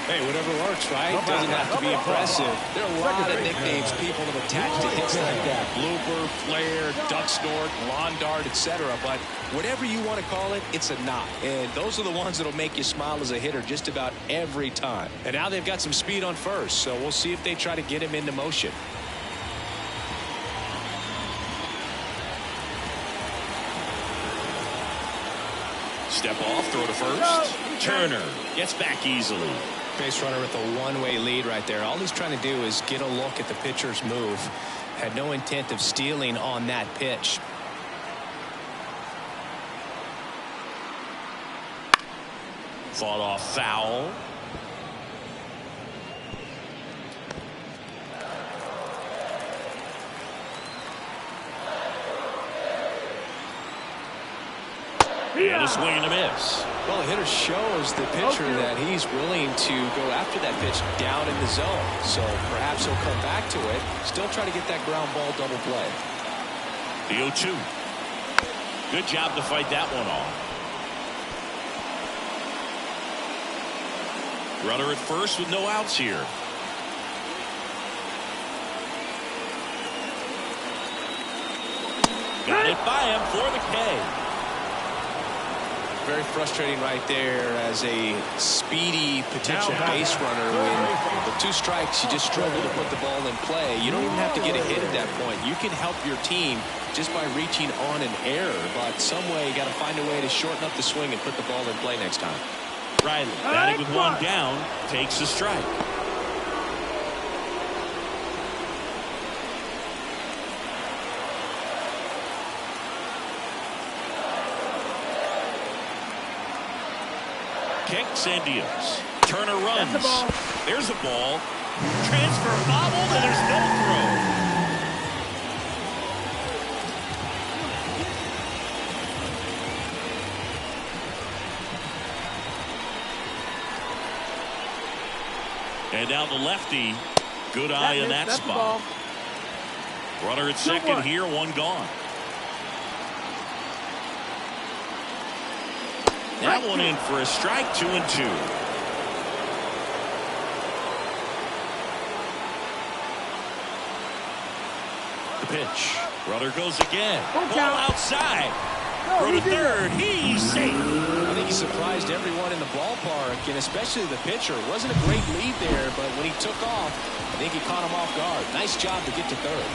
Hey, whatever works, right? Doesn't have to be impressive. There are a lot of nicknames people have attached to hits like that. Blooper, flare, duck snort, lawn dart, etc. But whatever you want to call it, it's a knock. And those are the ones that'll make you smile as a hitter just about every time. And now they've got some speed on first, so we'll see if they try to get him into motion. Step off, throw to first. Turner gets back easily. Base runner with a one-way lead right there. All he's trying to do is get a look at the pitcher's move. Had no intent of stealing on that pitch. Fought off foul. And a swing and a miss. Well, the hitter shows the pitcher that he's willing to go after that pitch down in the zone. So perhaps he'll come back to it. Still try to get that ground ball double play. The 0-2. Good job to fight that one off. Runner at first with no outs here. Got it by him for the K. Very frustrating right there as a speedy potential base runner. When with 2 strikes, you just struggle to put the ball in play. You don't even have to get a hit at that point. You can help your team just by reaching on an error. But some way, you got to find a way to shorten up the swing and put the ball in play next time. Riley, batting with 1 down, takes a strike. Kicks and deals. Turner runs. There's a ball. Transfer bobbled, and there's no throw. And now the lefty. Good eye in that spot. Runner at second here, 1 gone. That one in for a strike, 2-2. The pitch. Runner goes again. Ball outside. Throw to third. He's safe. I think he surprised everyone in the ballpark, and especially the pitcher. It wasn't a great lead there, but when he took off, I think he caught him off guard. Nice job to get to third.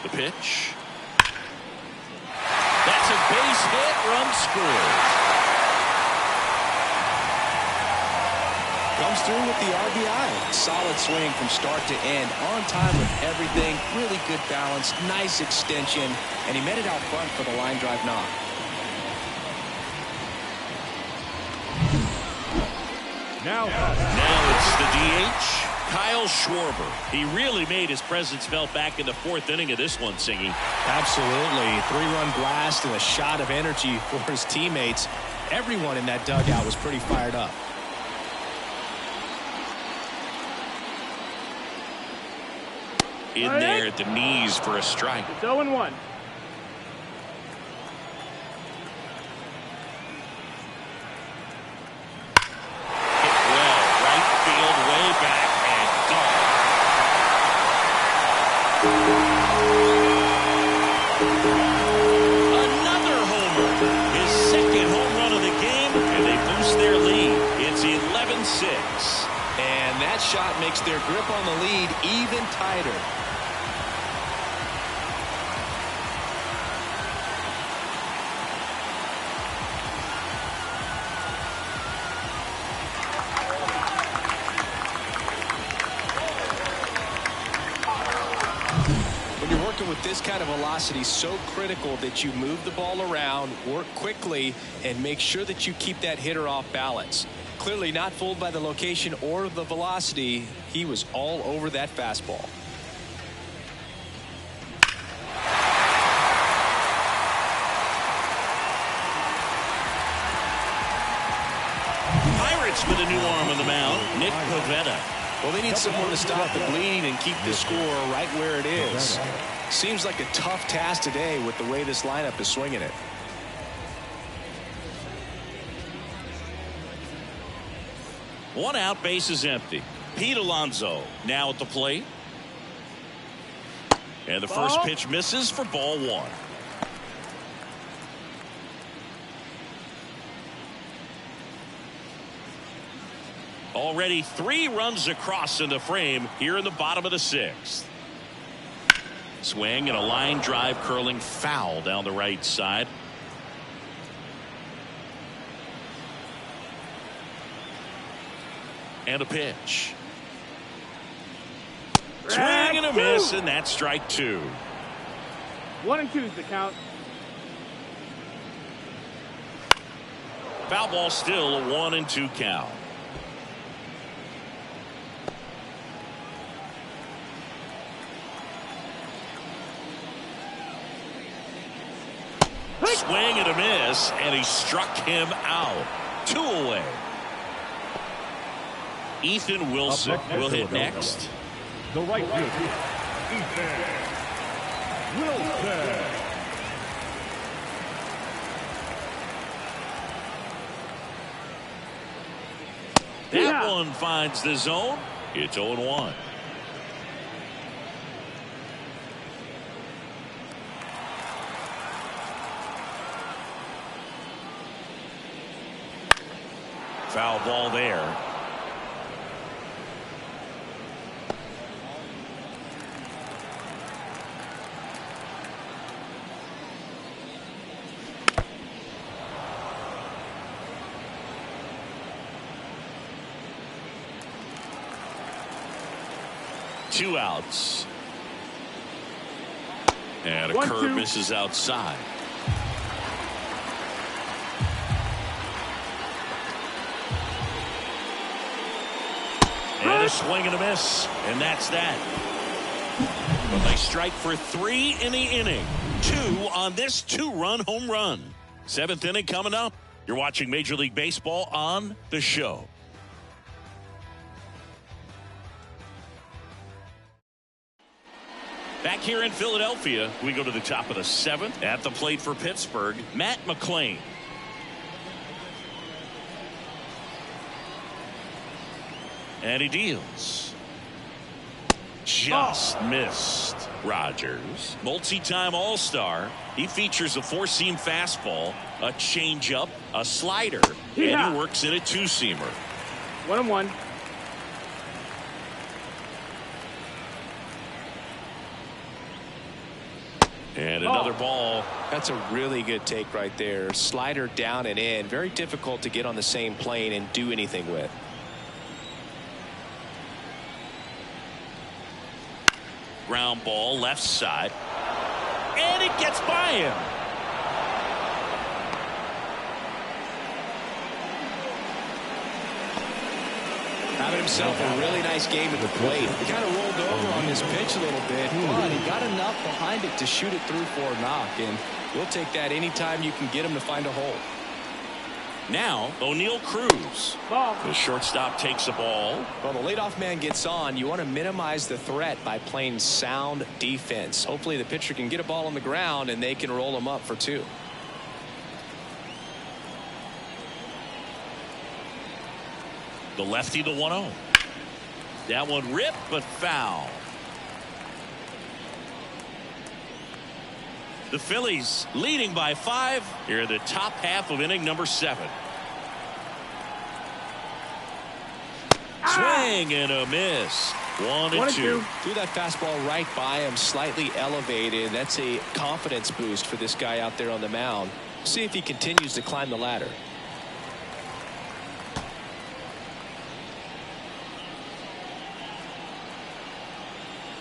The pitch. That's a base hit. Run scores. Comes through with the RBI. Solid swing from start to end. On time with everything. Really good balance. Nice extension. And he met it out front for the line drive knock. Now it's the DH, Kyle Schwarber. He really made his presence felt back in the fourth inning of this one, Singy. Absolutely. Three-run blast and a shot of energy for his teammates. Everyone in that dugout was pretty fired up. In there at the knees for a strike. It's 0-1. Another homer, his second home run of the game, and they boost their lead. It's 11-6. And that shot makes their grip on the lead even tighter. With this kind of velocity, so critical that you move the ball around, work quickly, and make sure that you keep that hitter off balance. Clearly not fooled by the location or the velocity. He was all over that fastball. Pirates with a new arm on the mound, Nick Pivetta. Well, they need someone to stop the bleed and keep the score right where it is. Seems like a tough task today with the way this lineup is swinging it. One out, base is empty. Pete Alonso now at the plate. And the first pitch misses for ball one. Already 3 runs across in the frame here in the bottom of the 6th. Swing and a line drive curling foul down the right side. And a pitch. Swing and a miss, and that's strike 2. 1-2 is the count. Foul ball, still a 1-2 count. Swing and a miss, and he struck him out. 2 away. Ethan Wilson will hit next. The right fielder, Ethan Wilson. That one finds the zone. It's 0-1. Foul ball there. Two outs. And a curve misses outside. And a swing and a miss. And that's that. But they strike for 3 in the inning. 2 on this 2-run home run. 7th inning coming up. You're watching Major League Baseball on the show. Back here in Philadelphia, we go to the top of the 7th. At the plate for Pittsburgh, Matt McClain. And he deals. Just missed. Rogers, multi-time All-Star. He features a 4-seam fastball, a changeup, a slider, and he works in a 2-seamer. 1-1. And another ball. That's a really good take right there. Slider down and in. Very difficult to get on the same plane and do anything with. Ground ball left side. And it gets by him. Having himself a really nice game at the plate. He kind of rolled over on this pitch a little bit, but he got enough behind it to shoot it through for a knock. And we'll take that anytime you can get him to find a hole. Now, O'Neal Cruz. Ball. The shortstop takes a ball. Well, the leadoff man gets on. You want to minimize the threat by playing sound defense. Hopefully the pitcher can get a ball on the ground and they can roll him up for 2. The lefty, the 1-0. That one ripped, but foul. The Phillies leading by 5 here in the top half of inning number 7. Swing and a miss. 1-2. Threw that fastball right by him, slightly elevated. That's a confidence boost for this guy out there on the mound. See if he continues to climb the ladder.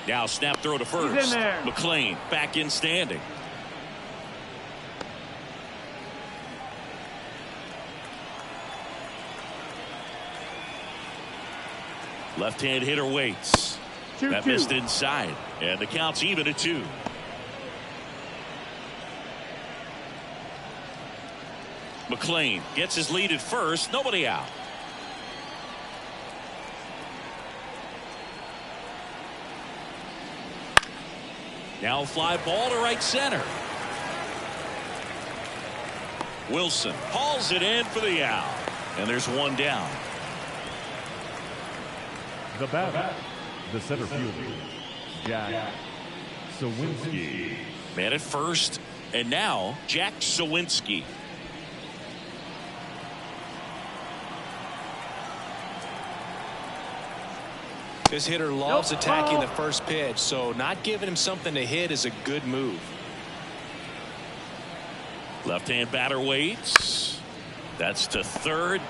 Now snap throw to first. He's in there. McLean back in standing. Left-hand hitter waits. 2-2. That missed inside. And the count's even at 2. McLean gets his lead at first. Nobody out. Now a fly ball to right center. Wilson hauls it in for the out. And there's one down. The batter, the center fielder, Jack Sawinski. Man at first, and now Jack Sawinski. This hitter loves attacking the first pitch, so not giving him something to hit is a good move. Left-hand batter waits. That's to third.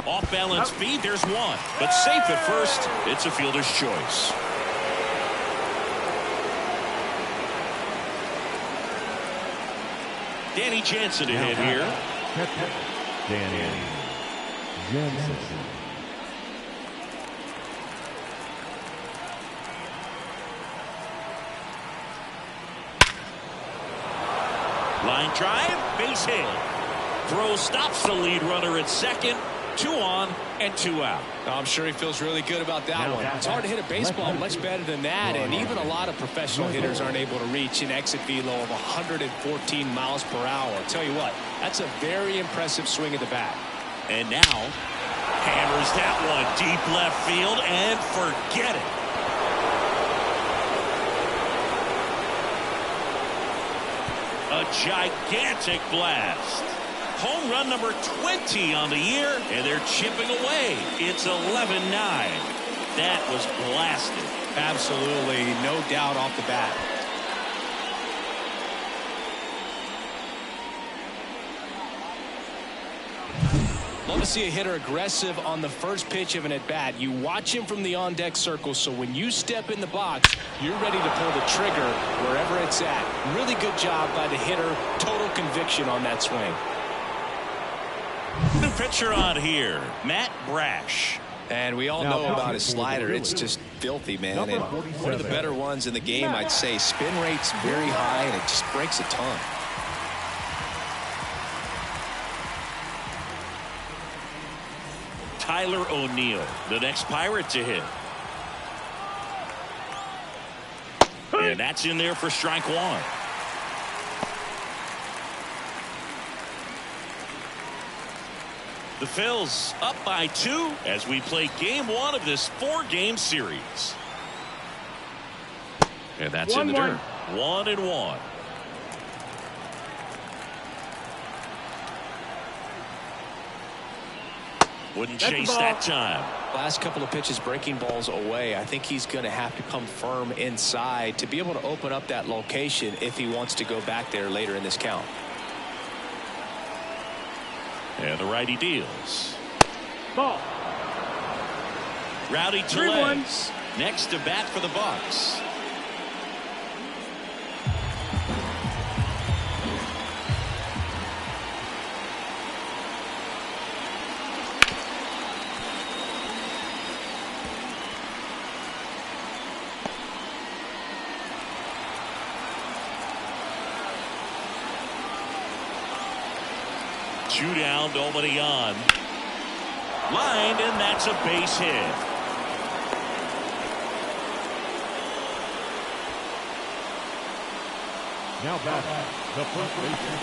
Off balance feed. There's one, but safe at first. It's a fielder's choice. Danny Jansen to hit here. Danny Jansen. Line drive, base hit. Throw stops the lead runner at second. 2 on and 2 out. I'm sure he feels really good about that one. It's hard to hit a baseball much better than that, and even a lot of professional hitters aren't able to reach an exit velo of 114 miles per hour. I'll tell you what, that's a very impressive swing at the bat. And now hammers that one deep left field and forget it. A gigantic blast. Home run number 20 on the year, and they're chipping away. It's 11-9. That was blasted. Absolutely, no doubt off the bat. Love to see a hitter aggressive on the first pitch of an at-bat. You watch him from the on-deck circle, so when you step in the box, you're ready to pull the trigger wherever it's at. Really good job by the hitter. Total conviction on that swing. New pitcher on here, Matt Brash. And we all know about his slider. It's just filthy, man. And one of the better ones in the game, I'd say. Spin rate's very high, and it just breaks a ton. Tyler O'Neill, the next Pirate to hit. And that's in there for strike 1. The Phils up by 2 as we play game 1 of this 4-game series. And that's in the dirt. 1-1. Wouldn't chase that time. Last couple of pitches breaking balls away. I think he's going to have to come firm inside to be able to open up that location if he wants to go back there later in this count. And the righty deals. Ball. Rowdy Tellez next to bat for the Bucks. 2 down, nobody on. Lined, and that's a base hit. Now back, the first baseman.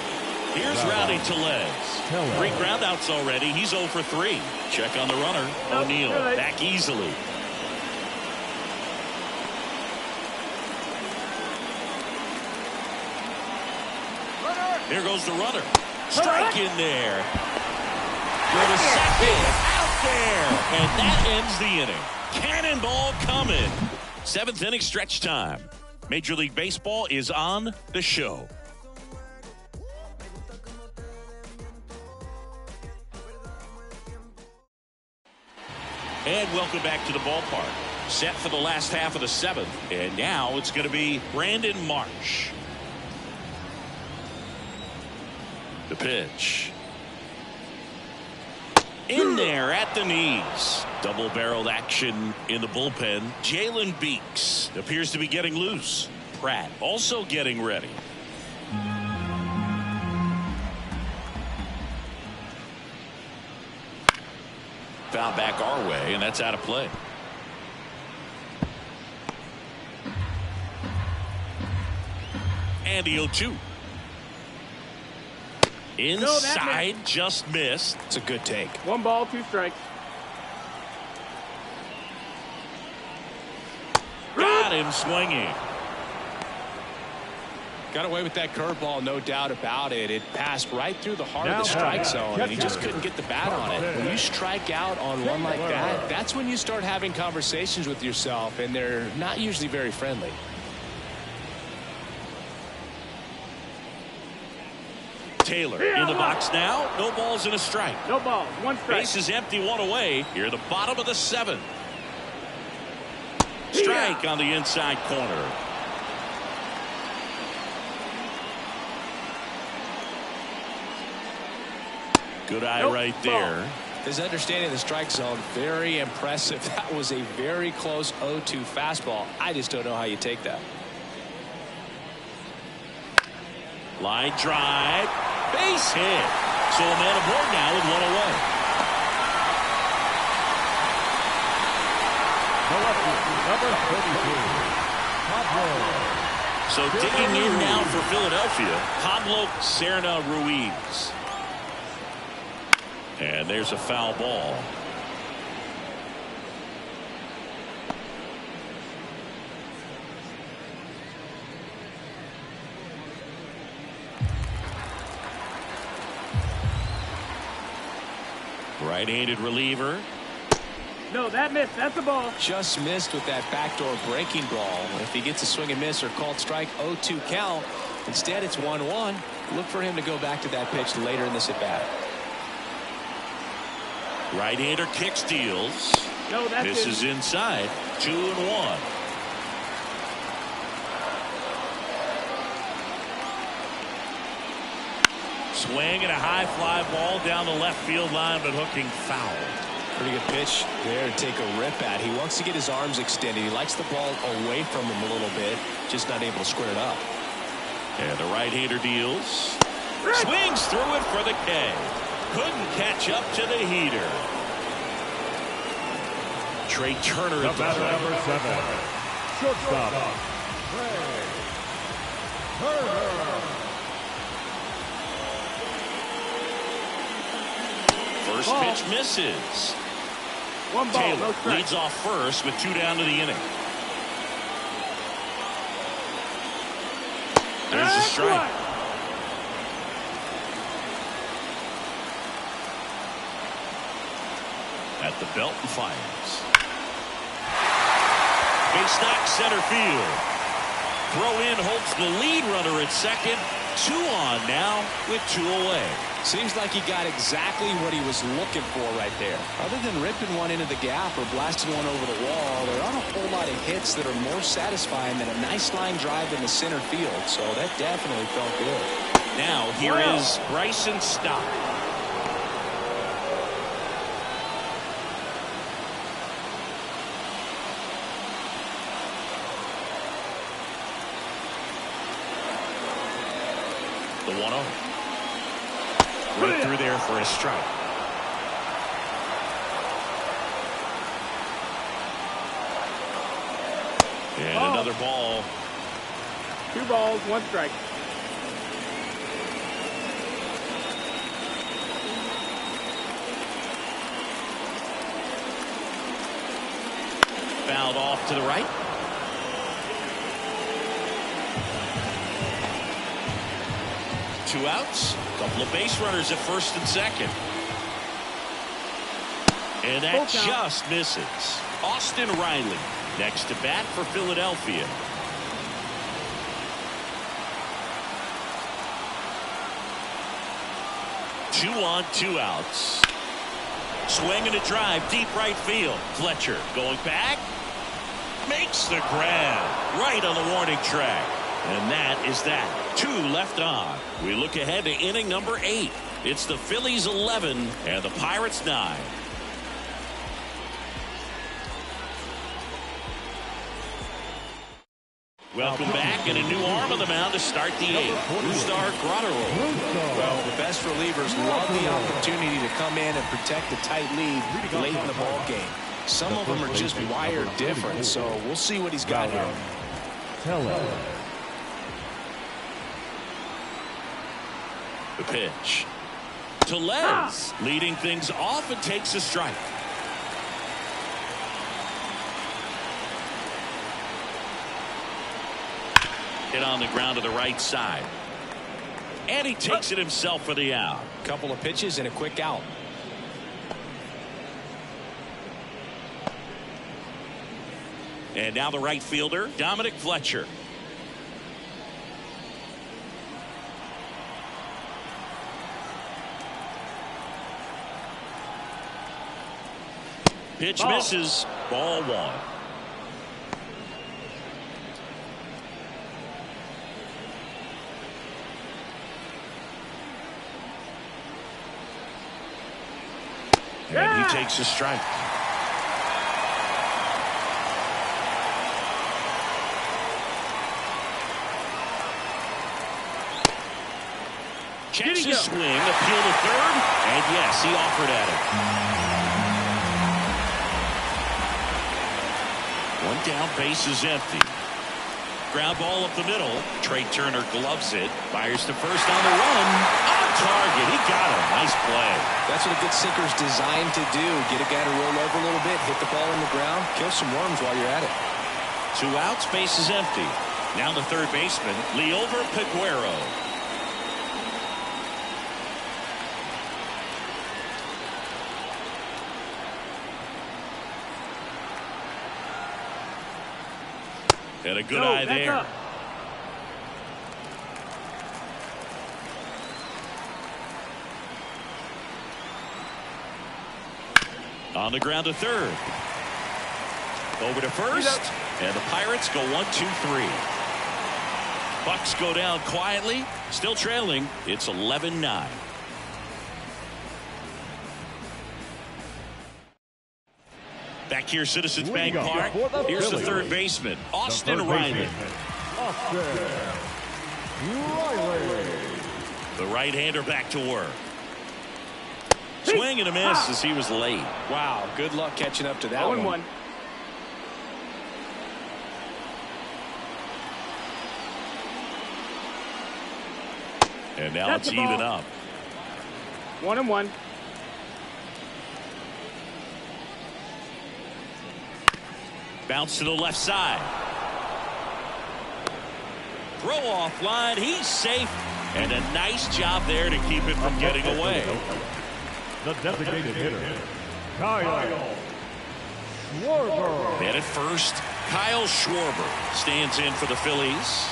Here's Rowdy Tellez. 3 groundouts already. He's 0 for 3. Check on the runner. O'Neill back easily. Here goes the runner. Strike in there. Go to second. Out there. And that ends the inning. Cannonball coming. 7th inning stretch time. Major League Baseball is on the show. And welcome back to the ballpark. Set for the last half of the 7th. And now it's going to be Brandon Marsh. The pitch. In there at the knees. Double-barreled action in the bullpen. Jalen Beeks appears to be getting loose. Pratt also getting ready. Foul back our way, and that's out of play. And the 0-2. Inside, just missed. It's a good take. 1 ball, 2 strikes. Got him swinging. Got away with that curveball, no doubt about it. It passed right through the heart of the strike zone, and he just couldn't get the bat on it. When you strike out on one like that, that's when you start having conversations with yourself, and they're not usually very friendly. Taylor in the box now. No balls and a strike. No balls, 1 strike. Base is empty, 1 away. Here at the bottom of the 7th. Strike on the inside corner. Good eye right there. His understanding of the strike zone, very impressive. That was a very close 0-2 fastball. I just don't know how you take that. Line drive. Base hit. So a man aboard now with 1 away. Number 32, Pablo. So digging in now for Philadelphia, Pablo Serna Ruiz. And there's a foul ball. Right-handed reliever. No, that missed. That's a ball. Just missed with that backdoor breaking ball. If he gets a swing and miss or called strike, 0-2 count. Instead, it's 1-1. Look for him to go back to that pitch later in this at-bat. Right-hander kick steals. No, that's misses inside. 2-1. Swing and a high fly ball down the left field line, but hooking foul. Pretty good pitch there to take a rip at. He wants to get his arms extended. He likes the ball away from him a little bit, just not able to square it up. And the right-hander deals. Swings through it for the K. Couldn't catch up to the heater. Trey Turner at the plate. Number 7, shortstop, Trey Turner. First pitch misses. 1 ball, Taylor no strike. leads off first with 2 down to the inning. There's a strike. At the belt and fires. Base knock center field. Throw in holds the lead runner at second. 2 on now with 2 away. Seems like he got exactly what he was looking for right there. Other than ripping one into the gap or blasting one over the wall, there aren't a whole lot of hits that are more satisfying than a nice line drive in the center field. So that definitely felt good. Now here is Bryson Stott. The 1-0. Went through there for a strike. And another ball. 2 balls, 1 strike. Fouled off to the right. Two outs. Couple of base runners at first and second. And that just misses. Austin Riley next to bat for Philadelphia. Two on, 2 outs. Swing and a drive, deep right field. Fletcher going back. Makes the grab right on the warning track. And that is that. 2 left on. We look ahead to inning number 8. It's the Phillies 11 and the Pirates 9. Welcome back, and a new arm on the mound to start the 8th. Brusdar Graterol. Well, the best relievers love the opportunity to come in and protect a tight lead late in the ball game. Some of them are just wired different, so we'll see what he's got here. The pitch. Tellez leading things off and takes a strike. Hit on the ground to the right side. And he takes it himself for the out. Couple of pitches and a quick out. And now the right fielder, Dominic Fletcher. Pitch misses. Ball 1. And he takes a strike. Checks his swing, appeal to third, and yes, he offered at it. 1 down, base is empty. Ground ball up the middle. Trey Turner gloves it. Fires to first on the run. On target. He got him. Nice play. That's what a good sinker's designed to do. Get a guy to roll over a little bit, hit the ball on the ground, kill some worms while you're at it. 2 outs, base is empty. Now the third baseman, Liover Peguero. And a good eye there. Up. On the ground to third. Over to first. And the Pirates go 1-2-3. Bucks go down quietly. Still trailing. It's 11-9. Back here, Citizens Bank Park. Here's the third baseman, Austin Riley. The right-hander back to work. Swing and a miss as he was late. Wow, good luck catching up to that 0-1. And now it's even up. 1-1. Bounce to the left side. Throw off line. He's safe. And a nice job there to keep it from getting away. The designated hitter, Kyle Schwarber. And at first, Kyle Schwarber stands in for the Phillies.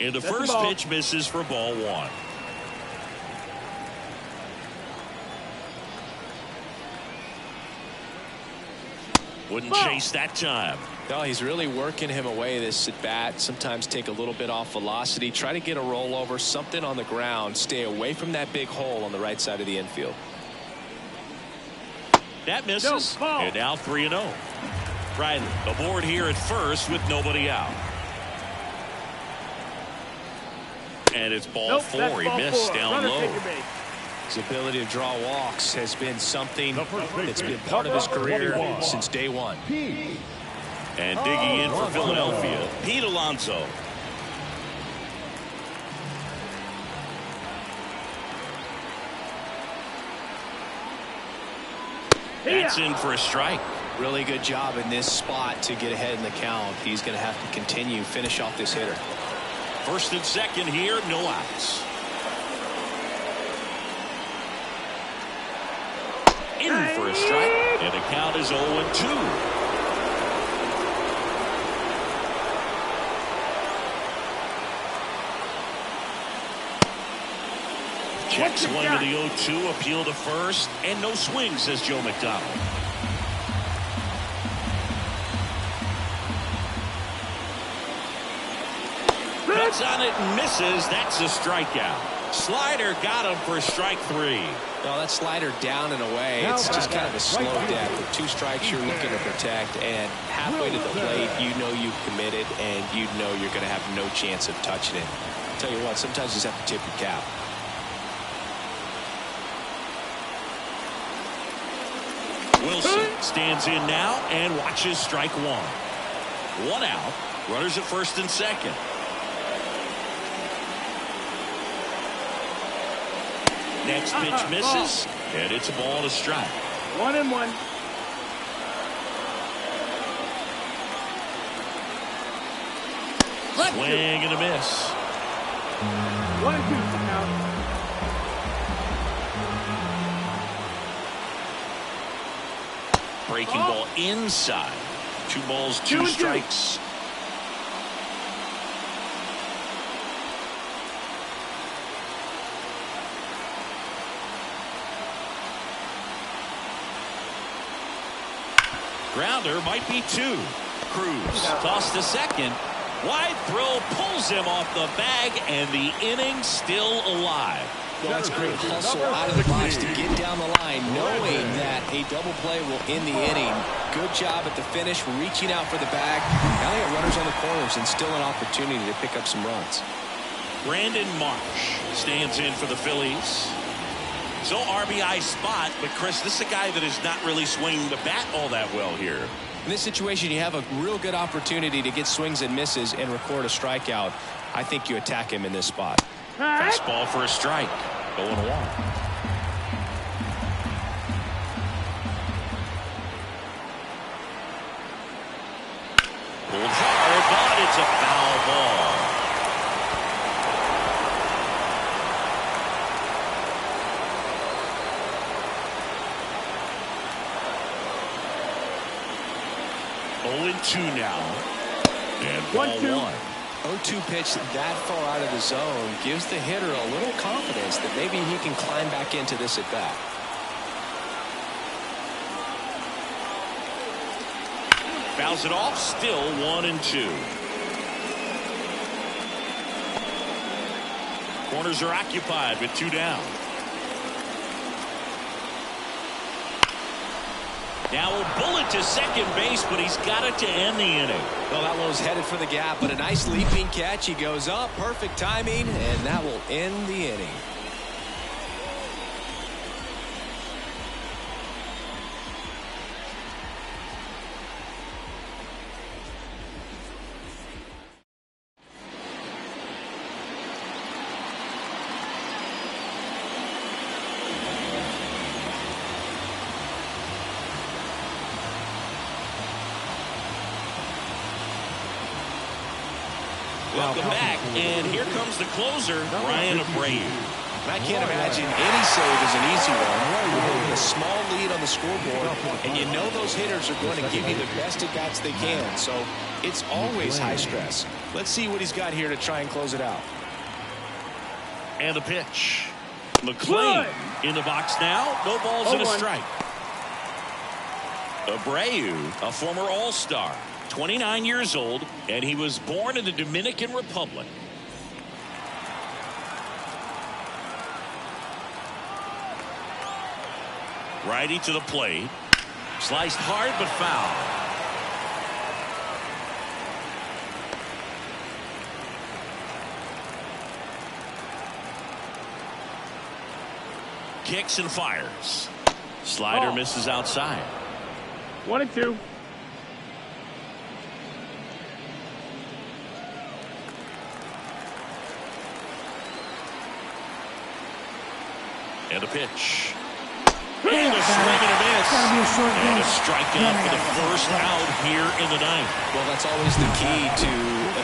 And the first pitch misses for ball 1. Wouldn't chase that time. No, he's really working him away this at bat. Sometimes take a little bit off velocity. Try to get a rollover, something on the ground. Stay away from that big hole on the right side of the infield. That misses. And now 3-0. Riley aboard here at first with nobody out. And it's ball four. He missed down low. His ability to draw walks has been something that's been part of his career since day one. And digging in for Philadelphia, Pete Alonso. That's in for a strike. Really good job in this spot to get ahead in the count. He's going to have to continue, finish off this hitter. First and second here, no outs. In for a strike, and the count is 0-2. Check swing to the 0-2, appeal to first, and no swing, says Joe McDonald. Cuts on it and misses. That's a strikeout. Slider got him for strike 3. Well, that slider down and away, it's just kind of a slow death. With 2 strikes you're looking to protect, and halfway to the plate, you know you've committed, and you know you're going to have no chance of touching it. I'll tell you what, sometimes you just have to tip your cap. Wilson stands in now and watches strike 1. 1 out. Runners at first and second. Next pitch misses, and it's a ball and a strike. 1-1. Swing and a miss. 1-2 now. Breaking ball inside. 2 balls, 2 strikes. Grounder might be 2. Cruz tossed to second. Wide throw pulls him off the bag, and the inning still alive. Well, that's great hustle out of the box to get down the line, knowing that a double play will end the inning. Good job at the finish, reaching out for the bag. Now they got runners on the corners and still an opportunity to pick up some runs. Brandon Marsh stands in for the Phillies. So RBI spot, but Chris, this is a guy that is not really swinging the bat all that well here. In this situation, you have a real good opportunity to get swings and misses and record a strikeout. I think you attack him in this spot. Fastball for a strike. 0-1. Pulled hard, but it's a foul ball. Two now. And ball 1. 0-2 pitch that far out of the zone gives the hitter a little confidence that maybe he can climb back into this at bat. Fouls it off, still 1-2. Corners are occupied with 2 down. Now a bullet to second base, but he's got it to end the inning. Well, that one was headed for the gap, but a nice leaping catch. He goes up, perfect timing, and that will end the inning. Welcome back, and here comes the closer, Ryan Abreu. I can't imagine any save is an easy one. You're holding a small lead on the scoreboard, and you know those hitters are going to give you the best at-bats they can, so it's always high stress. Let's see what he's got here to try and close it out. And the pitch. McClain in the box now. No balls and a strike. Abreu, a former All-Star. 29 years old, and he was born in the Dominican Republic. Righty to the plate. Sliced hard but foul. Kicks and fires. Slider misses outside. 1-2. And a pitch. And a swing and a miss. And a strikeout for the first out here in the ninth. Well, that's always the key to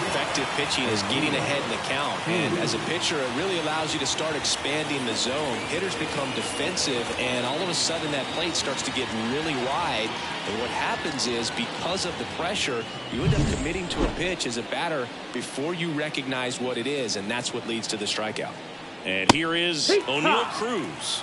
effective pitching, is getting ahead in the count. And as a pitcher, it really allows you to start expanding the zone. Hitters become defensive, and all of a sudden that plate starts to get really wide. And what happens is, because of the pressure, you end up committing to a pitch as a batter before you recognize what it is, and that's what leads to the strikeout. And here is O'Neal Cruz.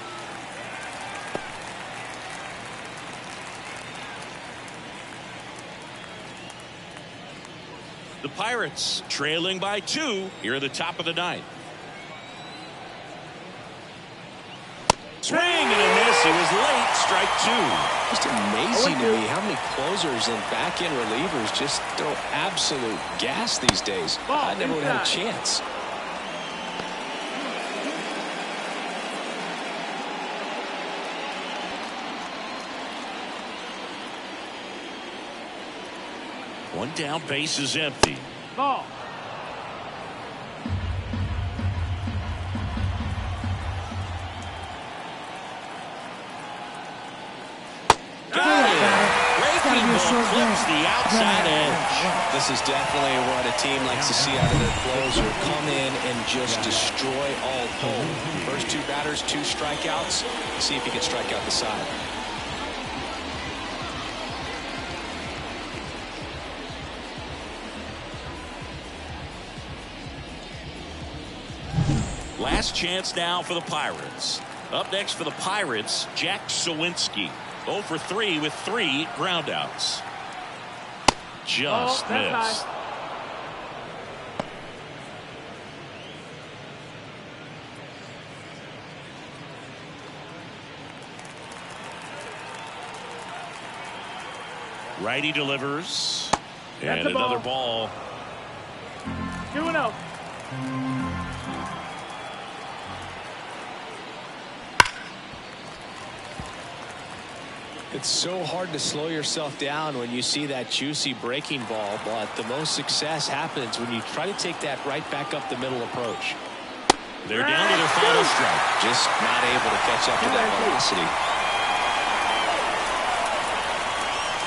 The Pirates trailing by 2 here at the top of the ninth. Swing and a miss. He was late. Strike 2. Just amazing to me how many closers and back-end relievers just throw absolute gas these days. I never would have had a chance. One down, base is empty. Ball. Got it. Breaking ball clips the outside edge. This is definitely what a team likes to see out of their closer. Come in and just destroy all hope. First 2 batters, 2 strikeouts. See if he can strike out the side. Last chance now for the Pirates. Up next for the Pirates, Jack Sawinski. 0 for 3 with 3 groundouts. Just missed. Righty delivers. And another ball. 2-0. It's so hard to slow yourself down when you see that juicy breaking ball, but the most success happens when you try to take that right back up the middle approach. They're down to their final strike. Just not able to catch up to that velocity.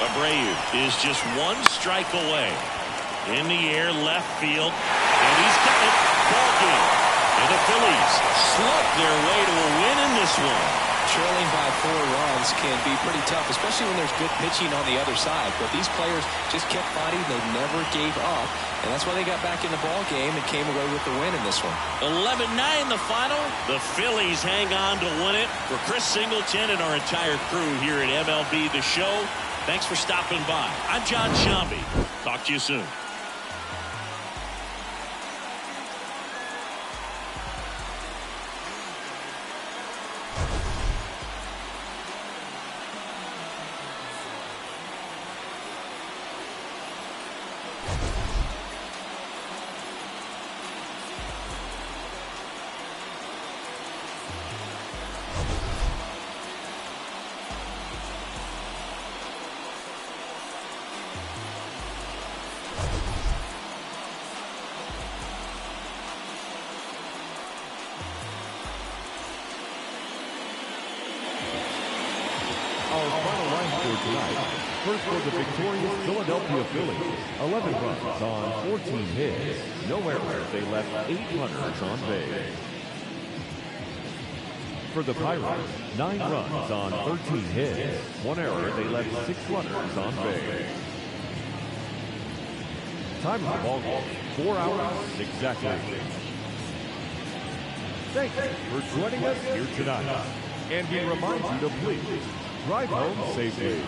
Abreu is just 1 strike away. In the air, left field, and he's got it. Ball game. And the Phillies slug their way to a win in this one. Trailing by 4 runs can be pretty tough, especially when there's good pitching on the other side. But these players just kept fighting. They never gave up. And that's why they got back in the ball game and came away with the win in this one. 11-9 the final. The Phillies hang on to win it. For Chris Singleton and our entire crew here at MLB The Show, thanks for stopping by. I'm John Shambi. Talk to you soon. First for the victorious Philadelphia Phillies, 11 runs on 14 hits. No errors, they left 8 runners on base. For the Pirates, 9 runs on 13 hits. 1 error, they left 6 runners on base. Time of the ball game, 4 hours exactly. Thank you for joining us here tonight. And we remind you to please drive home safely.